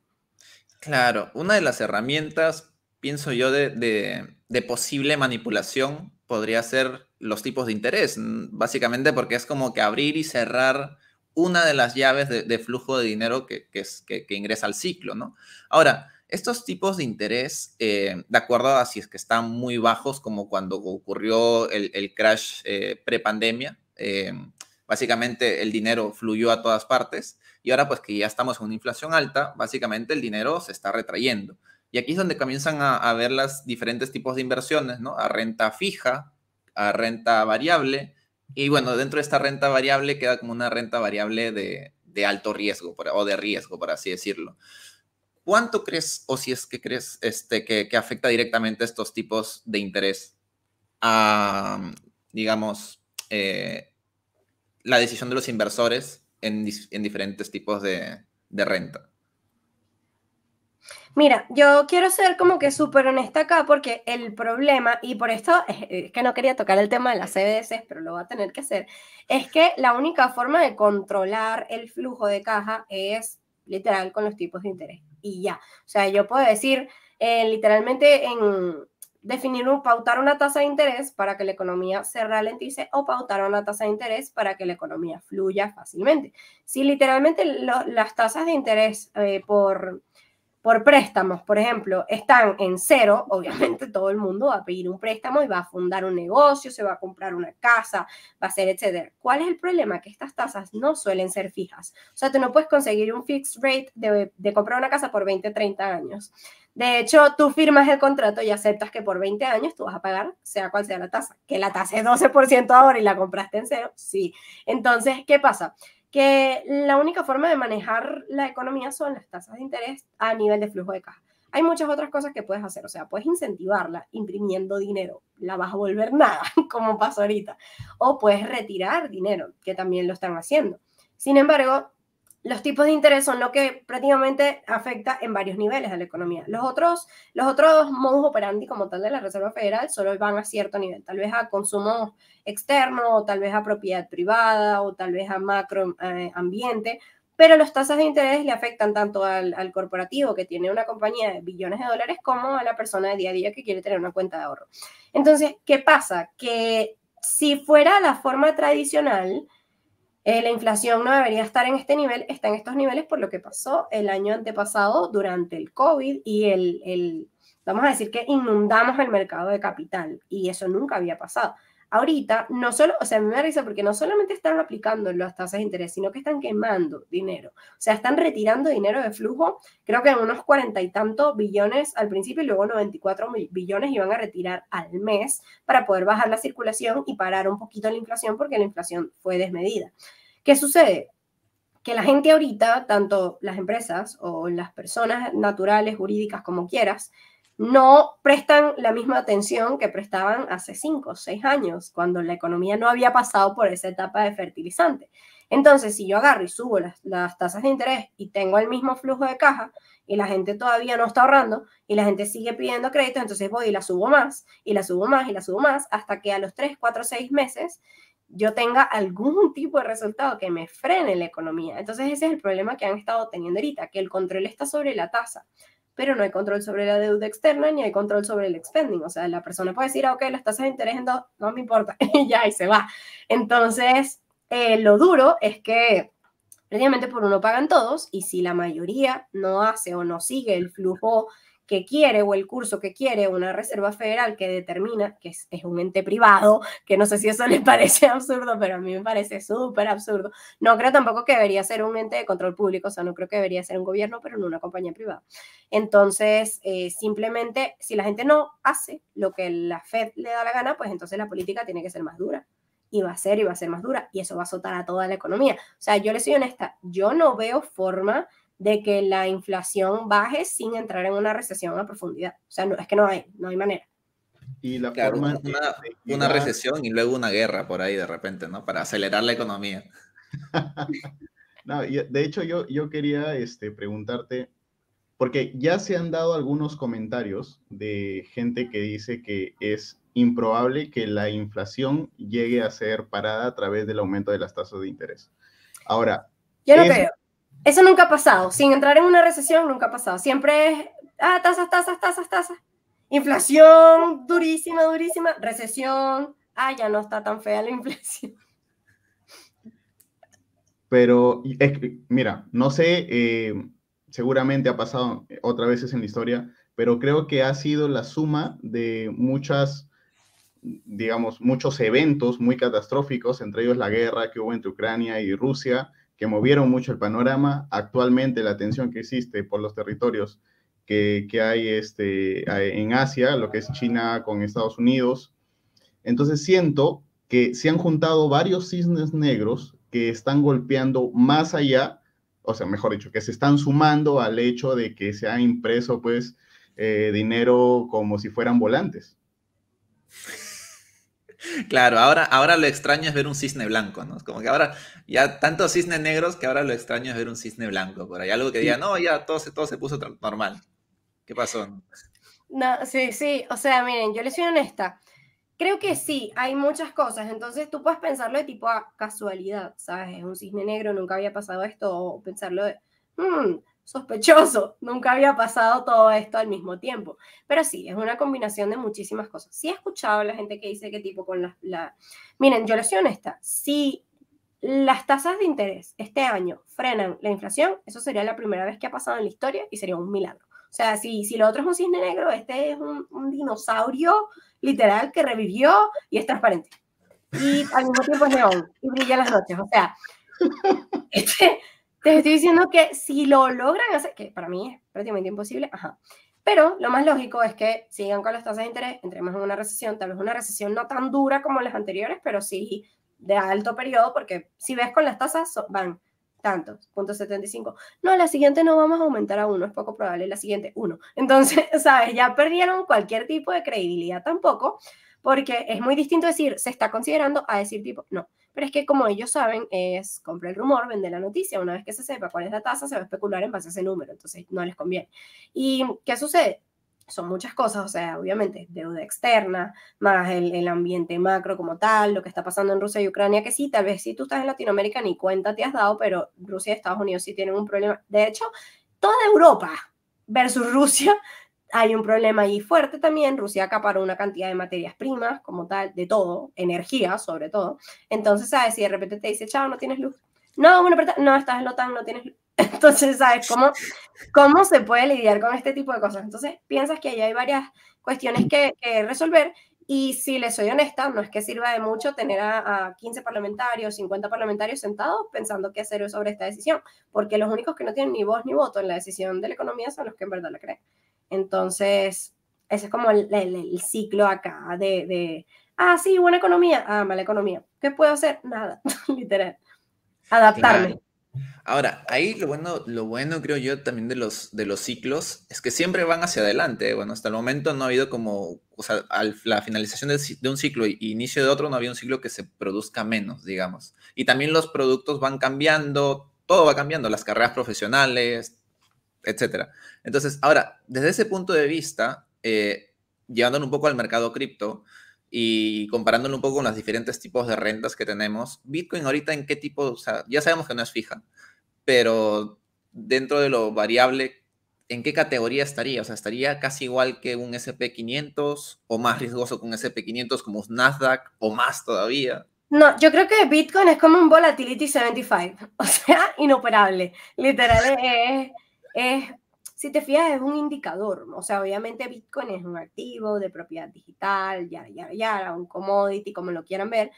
Claro, una de las herramientas, pienso yo, de posible manipulación podría ser los tipos de interés, básicamente porque es como que abrir y cerrar una de las llaves de flujo de dinero que ingresa al ciclo, ¿no? Ahora, estos tipos de interés, de acuerdo a si es que están muy bajos, como cuando ocurrió el crash prepandemia, básicamente el dinero fluyó a todas partes y ahora pues que ya estamos con una inflación alta, básicamente el dinero se está retrayendo. Y aquí es donde comienzan a ver los diferentes tipos de inversiones, ¿no? A renta fija, a renta variable. Y bueno, dentro de esta renta variable queda como una renta variable de alto riesgo o de riesgo, por así decirlo. ¿Cuánto crees, o si es que crees, que afecta directamente estos tipos de interés a, digamos, la decisión de los inversores en diferentes tipos de renta? Mira, yo quiero ser como que súper honesta acá porque el problema, y por esto es que no quería tocar el tema de las CBDCs, pero lo voy a tener que hacer, es que la única forma de controlar el flujo de caja es literal con los tipos de interés. Y ya, o sea, yo puedo decir literalmente en definir pautar una tasa de interés para que la economía se ralentice o pautar una tasa de interés para que la economía fluya fácilmente. Si literalmente las tasas de interés por préstamos, por ejemplo, están en cero, obviamente todo el mundo va a pedir un préstamo y va a fundar un negocio, se va a comprar una casa, va a hacer, etcétera. ¿Cuál es el problema? Que estas tasas no suelen ser fijas. O sea, tú no puedes conseguir un fixed rate de comprar una casa por 20, 30 años. De hecho, tú firmas el contrato y aceptas que por 20 años tú vas a pagar, sea cual sea la tasa. Que la tasa es 12% ahora y la compraste en cero, sí. Entonces, ¿qué pasa? Que la única forma de manejar la economía son las tasas de interés a nivel de flujo de caja. Hay muchas otras cosas que puedes hacer, o sea, puedes incentivarla imprimiendo dinero, la vas a volver nada, como pasó ahorita, o puedes retirar dinero, que también lo están haciendo. Sin embargo, los tipos de interés son lo que prácticamente afecta en varios niveles a la economía. Los otros modus operandi como tal de la Reserva Federal solo van a cierto nivel, tal vez a consumo externo, o tal vez a propiedad privada, o tal vez a macro ambiente, pero las tasas de interés le afectan tanto al corporativo que tiene una compañía de billones de dólares como a la persona de día a día que quiere tener una cuenta de ahorro. Entonces, ¿qué pasa? Que si fuera la forma tradicional, la inflación no debería estar en este nivel, está en estos niveles por lo que pasó el año antepasado durante el COVID y vamos a decir que inundamos el mercado de capital y eso nunca había pasado. Ahorita, no solo, o sea, a mí me da risa porque no solamente están aplicando las tasas de interés, sino que están quemando dinero. O sea, están retirando dinero de flujo, creo que en unos 40 y tantos billones al principio y luego 94 billones iban a retirar al mes para poder bajar la circulación y parar un poquito la inflación porque la inflación fue desmedida. ¿Qué sucede? Que la gente ahorita, tanto las empresas o las personas naturales, jurídicas, como quieras, no prestan la misma atención que prestaban hace 5 o 6 años, cuando la economía no había pasado por esa etapa de fertilizante. Entonces, si yo agarro y subo las tasas de interés y tengo el mismo flujo de caja y la gente todavía no está ahorrando y la gente sigue pidiendo créditos, entonces voy y la subo más y la subo más y la subo más hasta que a los 3, 4, 6 meses yo tenga algún tipo de resultado que me frene la economía. Entonces ese es el problema que han estado teniendo ahorita, que el control está sobre la tasa, pero no hay control sobre la deuda externa ni hay control sobre el expending. O sea, la persona puede decir, ok, las tasas de interés en 2, no me importa, y ya, y se va. Entonces, lo duro es que prácticamente por uno pagan todos, y si la mayoría no hace o no sigue el flujo que quiere o el curso que quiere una reserva federal que determina, que es un ente privado, que no sé si eso les parece absurdo, pero a mí me parece súper absurdo. No creo tampoco que debería ser un ente de control público, o sea, no creo que debería ser un gobierno, pero no una compañía privada. Entonces, simplemente, si la gente no hace lo que la Fed le da la gana, pues entonces la política tiene que ser más dura. Y va a ser más dura, y eso va a azotar a toda la economía. O sea, yo les soy honesta, yo no veo forma de que la inflación baje sin entrar en una recesión a profundidad. O sea, no, es que no hay manera. Y la Claro, forma una recesión y luego una guerra por ahí de repente, ¿no? Para acelerar la economía. No, de hecho, yo quería preguntarte, porque ya se han dado algunos comentarios de gente que dice que es improbable que la inflación llegue a ser parada a través del aumento de las tasas de interés. Ahora, yo no creo. Eso nunca ha pasado. Sin entrar en una recesión, nunca ha pasado. Siempre es, tasas. Inflación durísima. Recesión, ya no está tan fea la inflación. Pero, mira, no sé, seguramente ha pasado otras veces en la historia, pero creo que ha sido la suma de muchos eventos muy catastróficos, entre ellos la guerra que hubo entre Ucrania y Rusia, que movieron mucho el panorama. Actualmente la tensión que existe por los territorios que hay en Asia, lo que es China con Estados Unidos. Entonces siento que se han juntado varios cisnes negros que están golpeando más allá, o sea, mejor dicho, que se están sumando al hecho de que se ha impreso, pues, dinero como si fueran volantes. Claro, ahora lo extraño es ver un cisne blanco, ¿no? Como que ahora ya tantos cisnes negros que ahora lo extraño es ver un cisne blanco. Por ahí algo que diga, no, ya todo se puso normal. ¿Qué pasó? No, sí, o sea, miren, yo les soy honesta. Creo que sí, hay muchas cosas. Entonces tú puedes pensarlo de tipo a casualidad, ¿sabes? Es un cisne negro, nunca había pasado esto, o pensarlo de, sospechoso, nunca había pasado todo esto al mismo tiempo. Pero sí, es una combinación de muchísimas cosas. Sí he escuchado a la gente que dice que tipo con Miren, yo les soy honesta, si las tasas de interés este año frenan la inflación, eso sería la primera vez que ha pasado en la historia y sería un milagro. O sea, si lo otro es un cisne negro, este es un dinosaurio literal que revivió y es transparente. Y al mismo tiempo es neón y brilla en las noches. O sea, te estoy diciendo que si lo logran hacer, que para mí es prácticamente imposible, pero lo más lógico es que sigan con las tasas de interés, entremos en una recesión, tal vez una recesión no tan dura como las anteriores, pero sí de alto periodo, porque si ves con las tasas van tantos, 0.75. No, la siguiente no vamos a aumentar a 1, es poco probable, la siguiente 1. Entonces, ¿sabes? Ya perdieron cualquier tipo de credibilidad tampoco, porque es muy distinto decir, se está considerando, a decir tipo, no. Pero es que como ellos saben, es compra el rumor, vende la noticia. Una vez que se sepa cuál es la tasa, se va a especular en base a ese número, entonces no les conviene. ¿Y qué sucede? Son muchas cosas, o sea, obviamente, deuda externa, más el ambiente macro como tal, lo que está pasando en Rusia y Ucrania, que sí, tal vez si tú estás en Latinoamérica ni cuenta te has dado, pero Rusia y Estados Unidos sí tienen un problema. De hecho, toda Europa versus Rusia hay un problema ahí fuerte también. Rusia acaparó una cantidad de materias primas, como tal, de todo, energía sobre todo. Entonces, ¿sabes? Si de repente te dice, chao, no tienes luz. No, bueno, pero no, estás en la OTAN, no tienes luz. Entonces, ¿sabes cómo se puede lidiar con este tipo de cosas? Entonces, piensas que ahí hay varias cuestiones que resolver. Y si les soy honesta, no es que sirva de mucho tener a 15 parlamentarios, 50 parlamentarios sentados pensando qué hacer sobre esta decisión, porque los únicos que no tienen ni voz ni voto en la decisión de la economía son los que en verdad la creen. Entonces, ese es como el ciclo acá sí, buena economía, mala economía. ¿Qué puedo hacer? Nada, literal. Adaptarme. Claro. Ahora, ahí lo bueno creo yo también de los ciclos es que siempre van hacia adelante. Bueno, hasta el momento no ha habido como, o sea, la finalización de un ciclo y inicio de otro no había un ciclo que se produzca menos, digamos. Y también los productos van cambiando, todo va cambiando, las carreras profesionales, etcétera. Entonces, ahora, desde ese punto de vista, llevándolo un poco al mercado cripto y comparándolo un poco con los diferentes tipos de rentas que tenemos, Bitcoin ahorita en qué tipo, o sea, ya sabemos que no es fija, pero dentro de lo variable, ¿en qué categoría estaría? O sea, ¿estaría casi igual que un S&P 500 o más riesgoso que un S&P 500 como un Nasdaq o más todavía? No, yo creo que Bitcoin es como un volatility 75, o sea, inoperable. Literal, si te fijas, es un indicador. O sea, obviamente Bitcoin es un activo de propiedad digital, ya, un commodity, como lo quieran ver,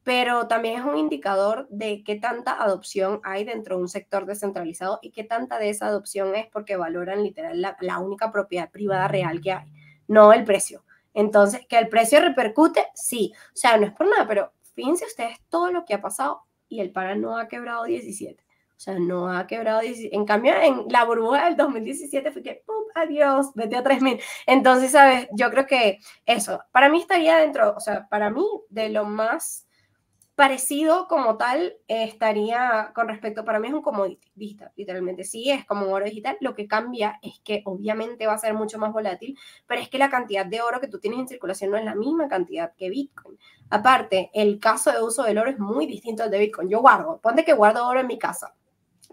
pero también es un indicador de qué tanta adopción hay dentro de un sector descentralizado y qué tanta de esa adopción es porque valoran literal la única propiedad privada real que hay, no el precio. Entonces, ¿que el precio repercute? Sí. O sea, no es por nada, pero fíjense ustedes todo lo que ha pasado y el PARA no ha quebrado 17. O sea, no ha quebrado 17. En cambio, en la burbuja del 2017 fue que, ¡pum! Adiós, vete a 3.000. Entonces, ¿sabes? Yo creo que eso, para mí estaría dentro, o sea, para mí de lo más parecido como tal estaría con respecto, para mí es un commodity digital, literalmente sí, es como un oro digital, lo que cambia es que obviamente va a ser mucho más volátil, pero es que la cantidad de oro que tú tienes en circulación no es la misma cantidad que Bitcoin. Aparte, el caso de uso del oro es muy distinto al de Bitcoin. Yo ponte que guardo oro en mi casa,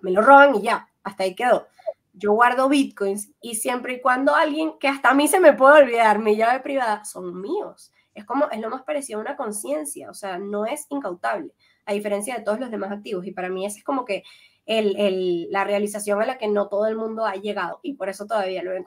me lo roban y ya, hasta ahí quedó. Yo guardo Bitcoins y siempre y cuando alguien, que hasta a mí se me puede olvidar, mi llave privada, son míos. Es lo más parecido a una conciencia, o sea, no es incautable, a diferencia de todos los demás activos. Y para mí ese es como que la realización a la que no todo el mundo ha llegado. Y por eso todavía lo ven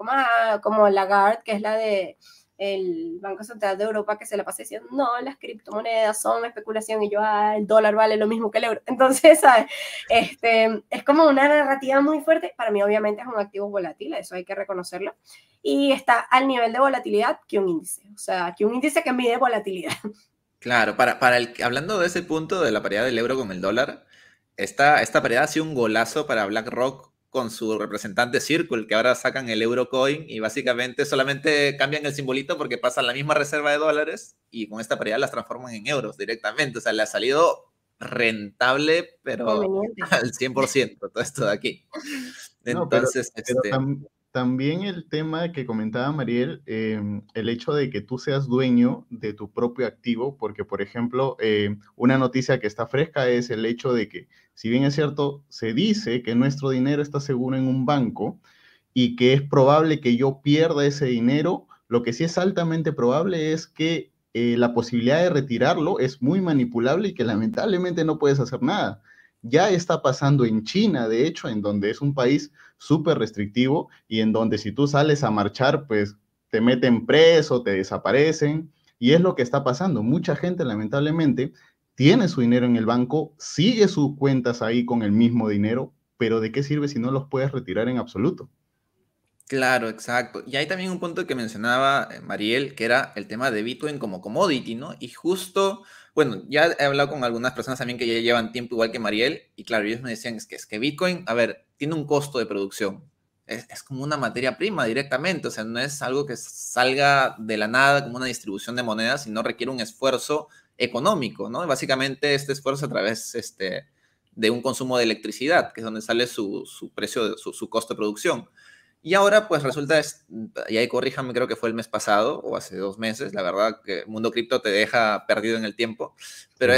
como Lagarde, que es la de el Banco Central de Europa, que se la pasa diciendo, no, las criptomonedas son especulación, y yo, el dólar vale lo mismo que el euro. Entonces, ¿sabes? Es como una narrativa muy fuerte. Para mí, obviamente, es un activo volátil, eso hay que reconocerlo, y está al nivel de volatilidad que un índice, o sea, que un índice que mide volatilidad. Claro, hablando de ese punto de la paridad del euro con el dólar, esta paridad ha sido un golazo para BlackRock con su representante Circle, que ahora sacan el Eurocoin y básicamente solamente cambian el simbolito porque pasan la misma reserva de dólares y con esta paridad las transforman en euros directamente. O sea, le ha salido rentable, pero al 100% todo esto de aquí. Entonces, no, pero también el tema que comentaba Mariel, el hecho de que tú seas dueño de tu propio activo, porque por ejemplo, una noticia que está fresca es el hecho de que, si bien es cierto, se dice que nuestro dinero está seguro en un banco y que es probable que yo pierda ese dinero, lo que sí es altamente probable es que la posibilidad de retirarlo es muy manipulable y que lamentablemente no puedes hacer nada. Ya está pasando en China, de hecho, en donde es un país súper restrictivo y en donde si tú sales a marchar, pues te meten preso, te desaparecen. Y es lo que está pasando. Mucha gente, lamentablemente, tiene su dinero en el banco, sigue sus cuentas ahí con el mismo dinero, pero ¿de qué sirve si no los puedes retirar en absoluto? Claro, exacto. Y hay también un punto que mencionaba Mariel, que era el tema de Bitcoin como commodity, ¿no? Y justo, bueno, ya he hablado con algunas personas también que ya llevan tiempo igual que Mariel, y claro, ellos me decían, es que Bitcoin, a ver, tiene un costo de producción. Es como una materia prima directamente, o sea, no es algo que salga de la nada como una distribución de monedas, sino requiere un esfuerzo económico, ¿no? Básicamente este esfuerzo a través de un consumo de electricidad, que es donde sale su precio, su costo de producción. Y ahora, pues resulta, y ahí corríjame, creo que fue el mes pasado o hace 2 meses, la verdad que Mundo Cripto te deja perdido en el tiempo, pero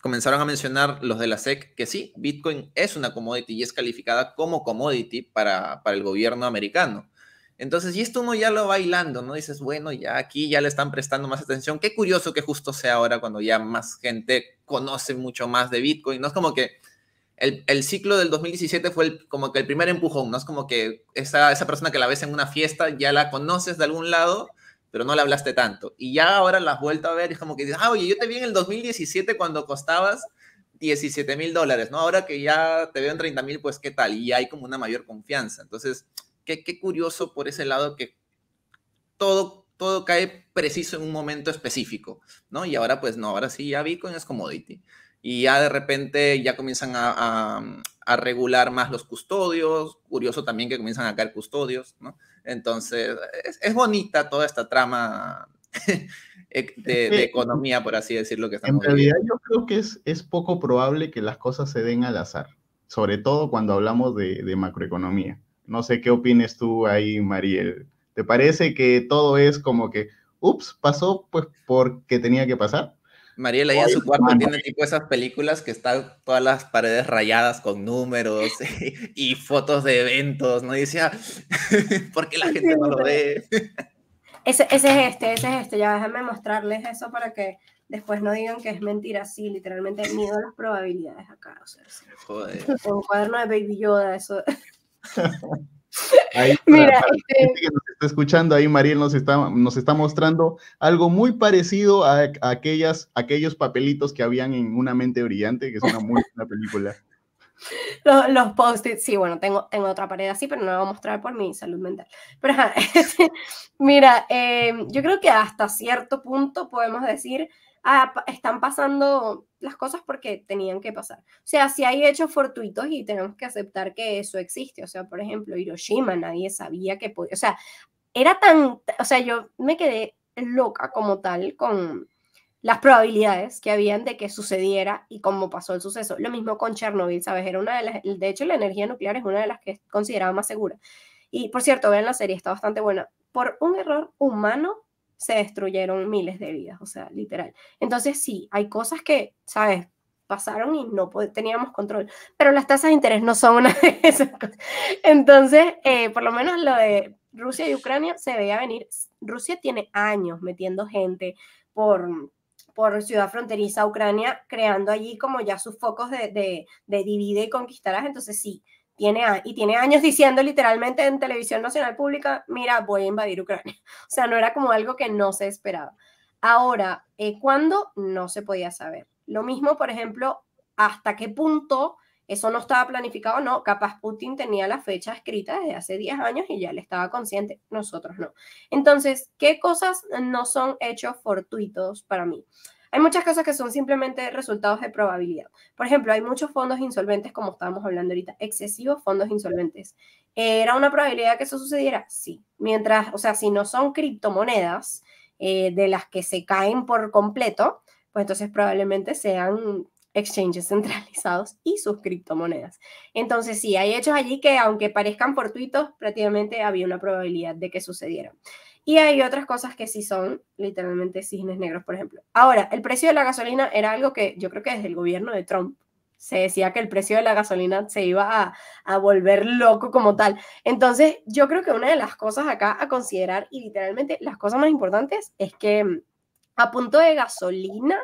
comenzaron a mencionar los de la SEC que sí, Bitcoin es una commodity y es calificada como commodity para el gobierno americano. Entonces, y esto uno ya lo va hilando, ¿no? Dices, bueno, ya aquí ya le están prestando más atención. Qué curioso que justo sea ahora cuando ya más gente conoce mucho más de Bitcoin. No es como que el ciclo del 2017 fue como que el primer empujón, ¿no? Es como que esa persona que la ves en una fiesta ya la conoces de algún lado, pero no le hablaste tanto. Y ya ahora la has vuelto a ver y es como que dices, oye, yo te vi en el 2017 cuando costabas $17,000, ¿no? Ahora que ya te veo en 30,000, pues qué tal. Y hay como una mayor confianza. Entonces, qué curioso por ese lado que todo cae preciso en un momento específico, ¿no? Y ahora pues no, ahora sí ya Bitcoin es commodity. Y ya de repente ya comienzan a regular más los custodios, curioso también que comienzan a caer custodios, ¿no? Entonces es bonita toda esta trama de economía, por así decirlo, que En estamos realidad viviendo. yo creo que es poco probable que las cosas se den al azar, sobre todo cuando hablamos de macroeconomía. No sé qué opines tú ahí, Mariel. ¿Te parece que todo es como que, ups, pasó pues porque tenía que pasar? Mariela ahí O en hay su una cuarto mano. tiene tipo esas películas que están todas las paredes rayadas con números y fotos de eventos, ¿no? Y decía, ¿por qué la Sí, gente no lo ve? ese es este. Ya déjame mostrarles eso para que después no digan que es mentira. Sí, literalmente mido las probabilidades acá. O sea, sí. Joder. Un cuaderno de Baby Yoda, eso. Ahí Mira, para la gente que nos está escuchando, ahí Mariel nos está mostrando algo muy parecido a aquellos papelitos que habían en Una mente brillante, que es una muy buena película. los post-its, sí, bueno, tengo otra pared así, pero no la voy a mostrar por mi salud mental. Pero ajá, mira, yo creo que hasta cierto punto podemos decir, están pasando las cosas porque tenían que pasar. O sea, si hay hechos fortuitos y tenemos que aceptar que eso existe. O sea, por ejemplo, Hiroshima, nadie sabía que podía, o sea, era tan, o sea, yo me quedé loca como tal con las probabilidades que habían de que sucediera y cómo pasó el suceso. Lo mismo con Chernobyl, ¿sabes? Era una de las, de hecho, la energía nuclear es una de las que es considerada más segura. Y por cierto, vean la serie, está bastante buena. Por un error humano se destruyeron miles de vidas, o sea, literal. Entonces, sí, hay cosas que, ¿sabes? Pasaron y no teníamos control, pero las tasas de interés no son una de esas cosas. Entonces, por lo menos lo de Rusia y Ucrania se veía venir. Rusia tiene años metiendo gente por ciudad fronteriza a Ucrania, creando allí como ya sus focos de divide y conquistarás. Entonces sí, tiene años diciendo literalmente en televisión nacional pública, mira, voy a invadir Ucrania. O sea, no era como algo que no se esperaba. Ahora, ¿cuándo? No se podía saber. Lo mismo, por ejemplo, hasta qué punto eso no estaba planificado, no, capaz Putin tenía la fecha escrita desde hace 10 años y ya le estaba consciente, nosotros no. Entonces, ¿qué cosas no son hechos fortuitos para mí? Hay muchas cosas que son simplemente resultados de probabilidad. Por ejemplo, hay muchos fondos insolventes, como estábamos hablando ahorita, excesivos fondos insolventes. ¿Era una probabilidad que eso sucediera? Sí. Mientras, o sea, si no son criptomonedas de las que se caen por completo, pues entonces probablemente sean exchanges centralizados y sus criptomonedas. Entonces, sí, hay hechos allí que, aunque parezcan fortuitos, prácticamente había una probabilidad de que sucedieran. Y hay otras cosas que sí son literalmente cisnes negros, por ejemplo. Ahora, el precio de la gasolina era algo que yo creo que desde el gobierno de Trump se decía que el precio de la gasolina se iba a volver loco como tal. Entonces, yo creo que una de las cosas acá a considerar, y literalmente las cosas más importantes, es que a punto de gasolina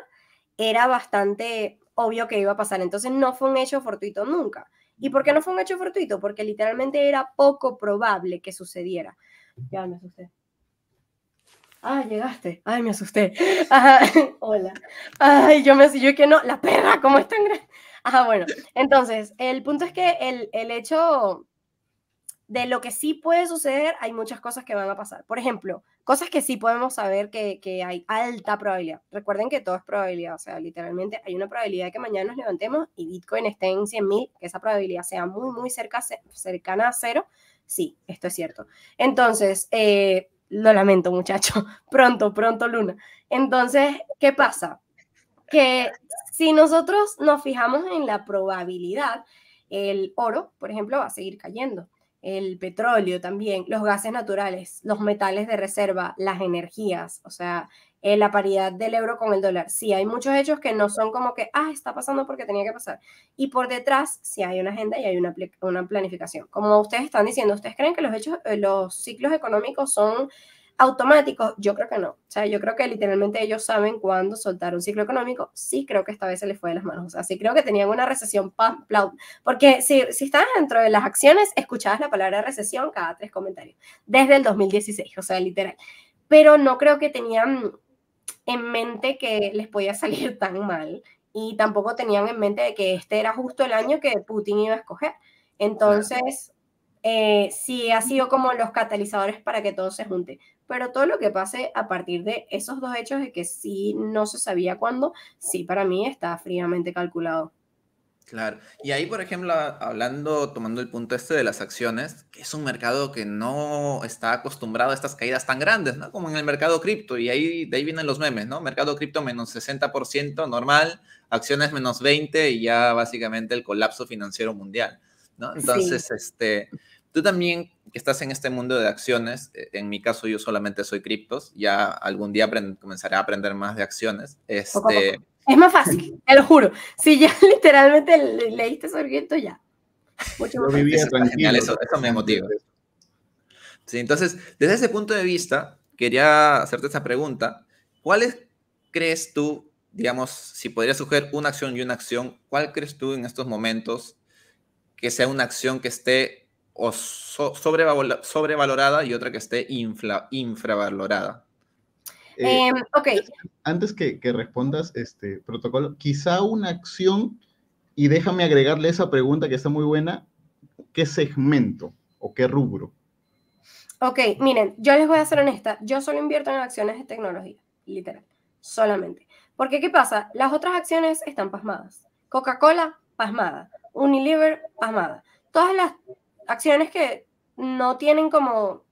era bastante obvio que iba a pasar. Entonces, no fue un hecho fortuito nunca. ¿Y por qué no fue un hecho fortuito? Porque literalmente era poco probable que sucediera. Ya me asusté. Ah, llegaste. Ay, me asusté. Ajá, hola. Ay, yo que no, la perra, ¿cómo es tan grande? Ajá, bueno. Entonces, el punto es que el hecho de lo que sí puede suceder, hay muchas cosas que van a pasar. Por ejemplo, cosas que sí podemos saber que hay alta probabilidad. Recuerden que todo es probabilidad, o sea, literalmente hay una probabilidad de que mañana nos levantemos y Bitcoin esté en 100,000, que esa probabilidad sea muy, muy cercana a cero. Sí, esto es cierto. Entonces, lo lamento, muchacho. Pronto, pronto, Luna. Entonces, ¿qué pasa? Que si nosotros nos fijamos en la probabilidad, el oro, por ejemplo, va a seguir cayendo. El petróleo también, los gases naturales, los metales de reserva, las energías, o sea, la paridad del euro con el dólar. Sí, hay muchos hechos que no son como que, está pasando porque tenía que pasar. Y por detrás, sí hay una agenda y hay una planificación. Como ustedes están diciendo, ¿ustedes creen que los ciclos económicos son automáticos, yo creo que no. O sea, yo creo que literalmente ellos saben cuándo soltar un ciclo económico. Sí creo que esta vez se les fue de las manos. O sea, sí creo que tenían una recesión, porque si estabas dentro de las acciones, escuchabas la palabra recesión cada 3 comentarios, desde el 2016, o sea, literal. Pero no creo que tenían en mente que les podía salir tan mal, y tampoco tenían en mente de que este era justo el año que Putin iba a escoger. Entonces, sí ha sido como los catalizadores para que todo se junte. Pero todo lo que pase a partir de esos dos hechos de que sí no se sabía cuándo, sí para mí está fríamente calculado. Claro. Y ahí, por ejemplo, tomando el punto este de las acciones, que es un mercado que no está acostumbrado a estas caídas tan grandes, ¿no? Como en el mercado cripto, y ahí, de ahí vienen los memes, ¿no? Mercado cripto menos 60% normal, acciones menos 20% y ya básicamente el colapso financiero mundial, ¿no? Entonces, tú también que estás en este mundo de acciones, en mi caso yo solamente soy criptos, ya algún día comenzaré a aprender más de acciones, Poco a poco. Es más fácil, te lo juro. Si ya literalmente leíste sobre esto, ya. Mucho más vivía tranquilo. Genial, eso me motiva. Sí, entonces, desde ese punto de vista, quería hacerte esa pregunta. ¿Cuáles crees tú, digamos, si podrías escoger una acción y una acción, cuál crees tú en estos momentos que sea una acción que esté o sobrevalorada y otra que esté infravalorada? Ok. Antes que respondas, protocolo, quizá una acción, y déjame agregarle esa pregunta que está muy buena, ¿qué segmento o qué rubro? Ok, miren, yo les voy a ser honesta, yo solo invierto en acciones de tecnología, literal, solamente. Porque, ¿qué pasa? Las otras acciones están pasmadas. Coca-Cola, pasmada. Unilever, pasmada. Todas las acciones que no tienen como,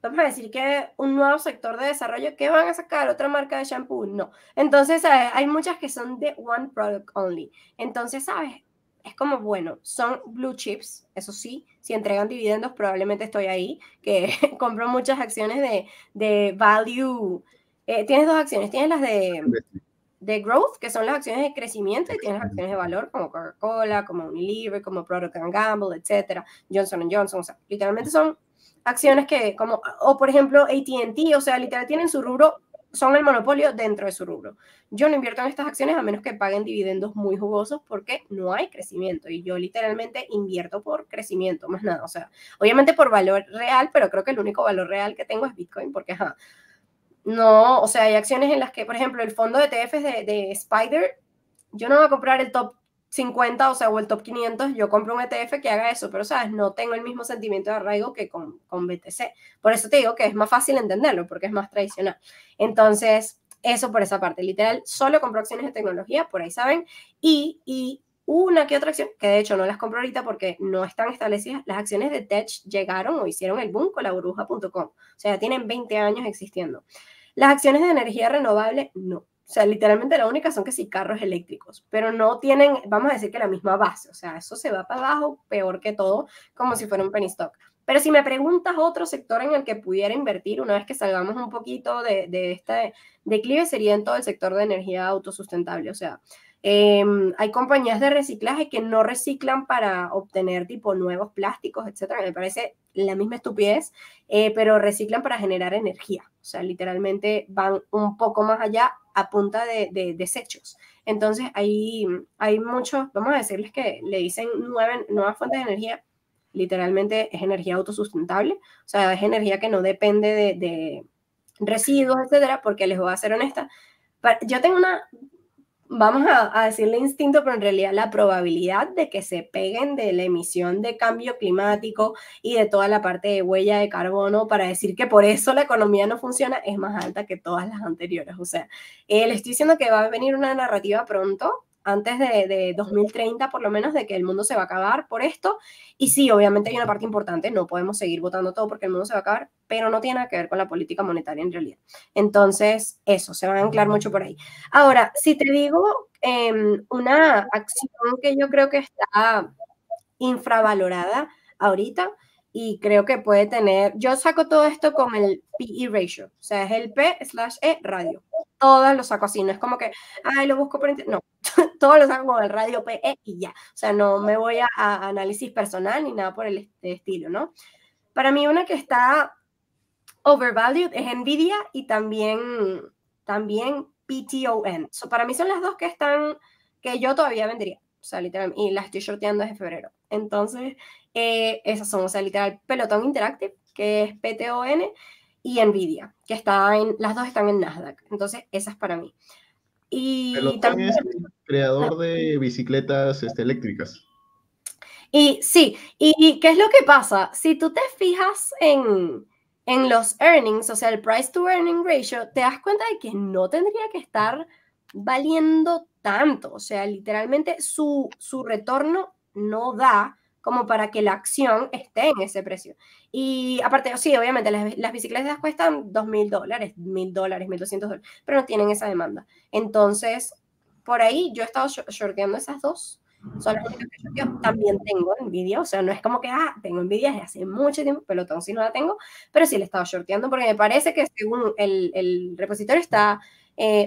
vamos a decir que un nuevo sector de desarrollo, ¿qué van a sacar? ¿Otra marca de shampoo? No. Entonces, hay muchas que son de one product only. Entonces, ¿sabes? Es como, bueno, son blue chips, eso sí, si entregan dividendos probablemente estoy ahí, que compro muchas acciones de value. Tienes dos acciones, tienes las de growth, que son las acciones de crecimiento, y tienes las acciones de valor como Coca-Cola, como Unilever, como Procter & Gamble, etcétera, Johnson & Johnson, o sea, literalmente son acciones que, como, o por ejemplo AT&T, o sea, literal tienen su rubro, son el monopolio dentro de su rubro. Yo no invierto en estas acciones a menos que paguen dividendos muy jugosos porque no hay crecimiento, y yo literalmente invierto por crecimiento, más nada, o sea, obviamente por valor real, pero creo que el único valor real que tengo es Bitcoin, porque no, o sea, hay acciones en las que, por ejemplo, el fondo de ETFs de Spider, yo no voy a comprar el top 50, o sea, o el top 500, yo compro un ETF que haga eso, pero, ¿sabes? No tengo el mismo sentimiento de arraigo que con BTC. Por eso te digo que es más fácil entenderlo, porque es más tradicional. Entonces, eso por esa parte. Literal, solo compro acciones de tecnología, por ahí saben, y una que otra acción, que de hecho no las compro ahorita porque no están establecidas, las acciones de Tech llegaron o hicieron el boom con la burbuja.com. O sea, ya tienen 20 años existiendo. Las acciones de energía renovable, no. O sea, literalmente la única son que sí carros eléctricos, pero no tienen, vamos a decir que la misma base. O sea, eso se va para abajo peor que todo, como si fuera un penny stock. Pero si me preguntas otro sector en el que pudiera invertir una vez que salgamos un poquito de este declive, sería en todo el sector de energía autosustentable. O sea, hay compañías de reciclaje que no reciclan para obtener tipo nuevos plásticos, etcétera. Me parece la misma estupidez, pero reciclan para generar energía. O sea, literalmente van un poco más allá a punta de desechos. Entonces, hay muchos, vamos a decirles que le dicen nuevas fuentes de energía. Literalmente es energía autosustentable. O sea, es energía que no depende de residuos, etcétera, porque les voy a ser honesta. Yo tengo vamos a decirle instinto, pero en realidad la probabilidad de que se peguen de la emisión de cambio climático y de toda la parte de huella de carbono para decir que por eso la economía no funciona es más alta que todas las anteriores. O sea, le estoy diciendo que va a venir una narrativa pronto, antes de 2030 por lo menos, de que el mundo se va a acabar por esto. Y sí, obviamente hay una parte importante, no podemos seguir votando todo porque el mundo se va a acabar, pero no tiene nada que ver con la política monetaria en realidad. Entonces, eso, se va a anclar mucho por ahí. Ahora, si te digo una acción que yo creo que está infravalorada ahorita, y creo que puede tener, yo saco todo esto con el PE ratio, o sea, es el P/E radio. Todos lo saco así, no es como que, ay, lo busco por internet, no, todos lo saco con el radio PE y ya. O sea, no me voy a análisis personal ni nada por el estilo, ¿no? Para mí una que está overvalued es Nvidia y también PTON. Para mí son las dos que yo todavía vendería. O sea, literal, y las estoy shorteando desde febrero. Entonces, esas son, o sea, literal, Peloton Interactive, que es PTON, y Nvidia, que las dos están en Nasdaq. Entonces, esas para mí. Y Peloton también es el creador de bicicletas eléctricas. Y sí, ¿y qué es lo que pasa? Si tú te fijas en los earnings, o sea, el price to earning ratio, te das cuenta de que no tendría que estar valiendo tanto. O sea, literalmente su retorno no da como para que la acción esté en ese precio. Y aparte, sí, obviamente las bicicletas cuestan $2,000, $1,000, $1,200, pero no tienen esa demanda. Entonces, por ahí yo he estado shorteando esas dos. Son las únicas que yo también tengo Nvidia, o sea, no es como que, tengo Nvidia desde hace mucho tiempo, Peloton sí no la tengo, pero sí le he estado shorteando porque me parece que según el repositorio está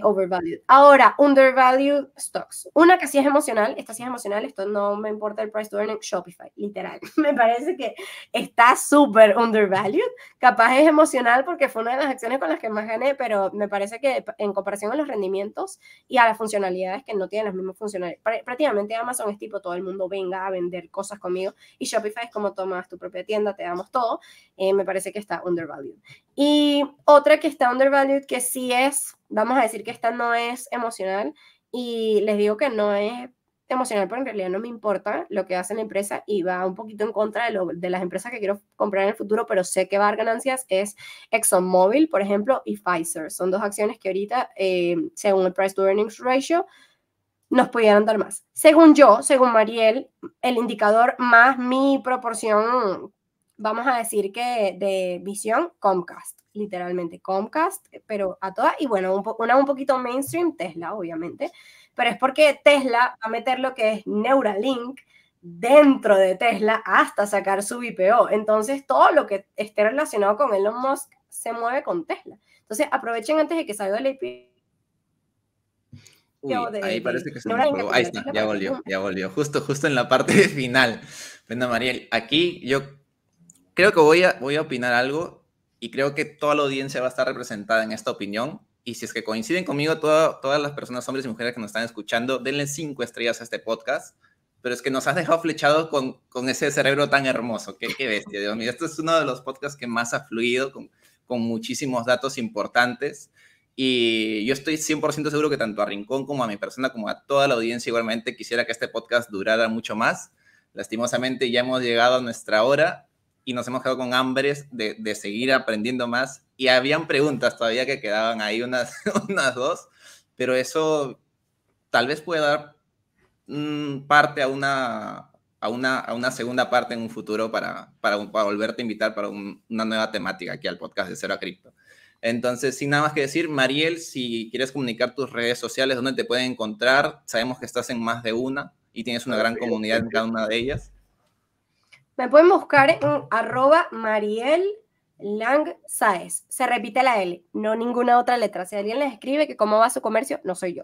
overvalued. Ahora, undervalued stocks. Una que sí es emocional, esta sí es emocional, esto no me importa el price to earning, Shopify, literal. Me parece que está súper undervalued. Capaz es emocional porque fue una de las acciones con las que más gané, pero me parece que en comparación a los rendimientos y a las funcionalidades que no tienen las mismas funcionalidades. Prácticamente Amazon es tipo todo el mundo venga a vender cosas conmigo y Shopify es como tomas tu propia tienda, te damos todo. Me parece que está undervalued. Y otra que está undervalued que sí es, vamos a decir que esta no es emocional y les digo que no es emocional porque en realidad no me importa lo que hace la empresa y va un poquito en contra de las empresas que quiero comprar en el futuro, pero sé que va a dar ganancias, es ExxonMobil, por ejemplo, y Pfizer. Son dos acciones que ahorita, según el price to earnings ratio, nos pudieran dar más. Según Mariel, el indicador más mi proporción, vamos a decir que de visión, Comcast, literalmente Comcast, pero a todas, y bueno, una un poquito mainstream, Tesla, obviamente, pero es porque Tesla va a meter lo que es Neuralink dentro de Tesla hasta sacar su IPO. Entonces, todo lo que esté relacionado con Elon Musk se mueve con Tesla. Entonces, aprovechen antes de que salga el IPO. Uy, ahí parece que se nos colgó. Ahí está, ya volvió. Justo en la parte final. Bueno, Mariel, aquí yo creo que voy a opinar algo y creo que toda la audiencia va a estar representada en esta opinión. Y si es que coinciden conmigo, todas las personas, hombres y mujeres que nos están escuchando, denle 5 estrellas a este podcast. Pero es que nos has dejado flechados con ese cerebro tan hermoso. Qué bestia, Dios mío. Este es uno de los podcasts que más ha fluido, con muchísimos datos importantes. Y yo estoy 100% seguro que tanto a Rincón como a mi persona, como a toda la audiencia igualmente, quisiera que este podcast durara mucho más. Lastimosamente ya hemos llegado a nuestra hora y nos hemos quedado con hambres de seguir aprendiendo más. Y habían preguntas todavía que quedaban ahí, unas dos, pero eso tal vez puede dar parte a una segunda parte en un futuro para volverte a invitar para una nueva temática aquí al podcast de Cero a Cripto. Entonces, sin nada más que decir, Mariel, si quieres comunicar tus redes sociales, ¿dónde te pueden encontrar? Sabemos que estás en más de una y tienes una gran comunidad en cada una de ellas. Me pueden buscar en @MarielLangSaez. Se repite la L, no ninguna otra letra. Si alguien les escribe que cómo va su comercio, no soy yo.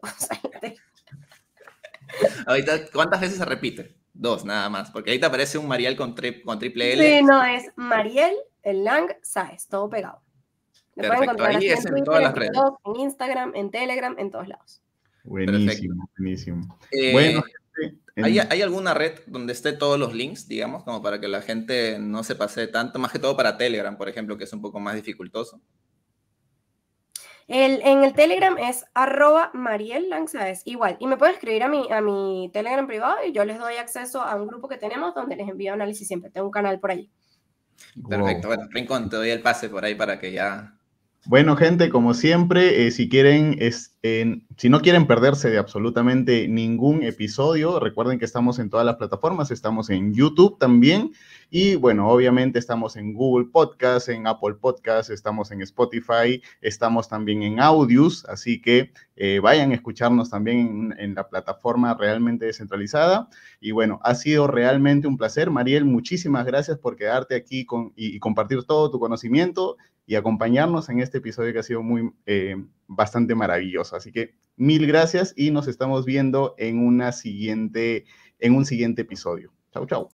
Ahorita, ¿cuántas veces se repite? 2 nada más, porque ahorita aparece un Mariel con triple L. Sí, no, es MarielLangSaez, todo pegado. Me pueden encontrar ahí así es en Twitter, todas las en redes. TikTok, en Instagram, en Telegram, en todos lados. Buenísimo, buenísimo. Bueno, ¿hay alguna red donde esté todos los links, digamos, como para que la gente no se pase tanto? Más que todo para Telegram, por ejemplo, que es un poco más dificultoso. En el Telegram es @MarielLangSaez, igual. Y me pueden escribir a mi Telegram privado y yo les doy acceso a un grupo que tenemos donde les envío análisis siempre. Tengo un canal por allí. Perfecto. Bueno, Rincón, te doy el pase por ahí para que ya... Bueno, gente, como siempre, si no quieren perderse de absolutamente ningún episodio, recuerden que estamos en todas las plataformas, estamos en YouTube también, y bueno, obviamente estamos en Google Podcast, en Apple Podcast, estamos en Spotify, estamos también en Audius, así que vayan a escucharnos también en la plataforma realmente descentralizada. Y bueno, ha sido realmente un placer. Mariel, muchísimas gracias por quedarte aquí y compartir todo tu conocimiento y acompañarnos en este episodio que ha sido bastante maravilloso. Así que mil gracias y nos estamos viendo en un siguiente episodio. Chau, chau.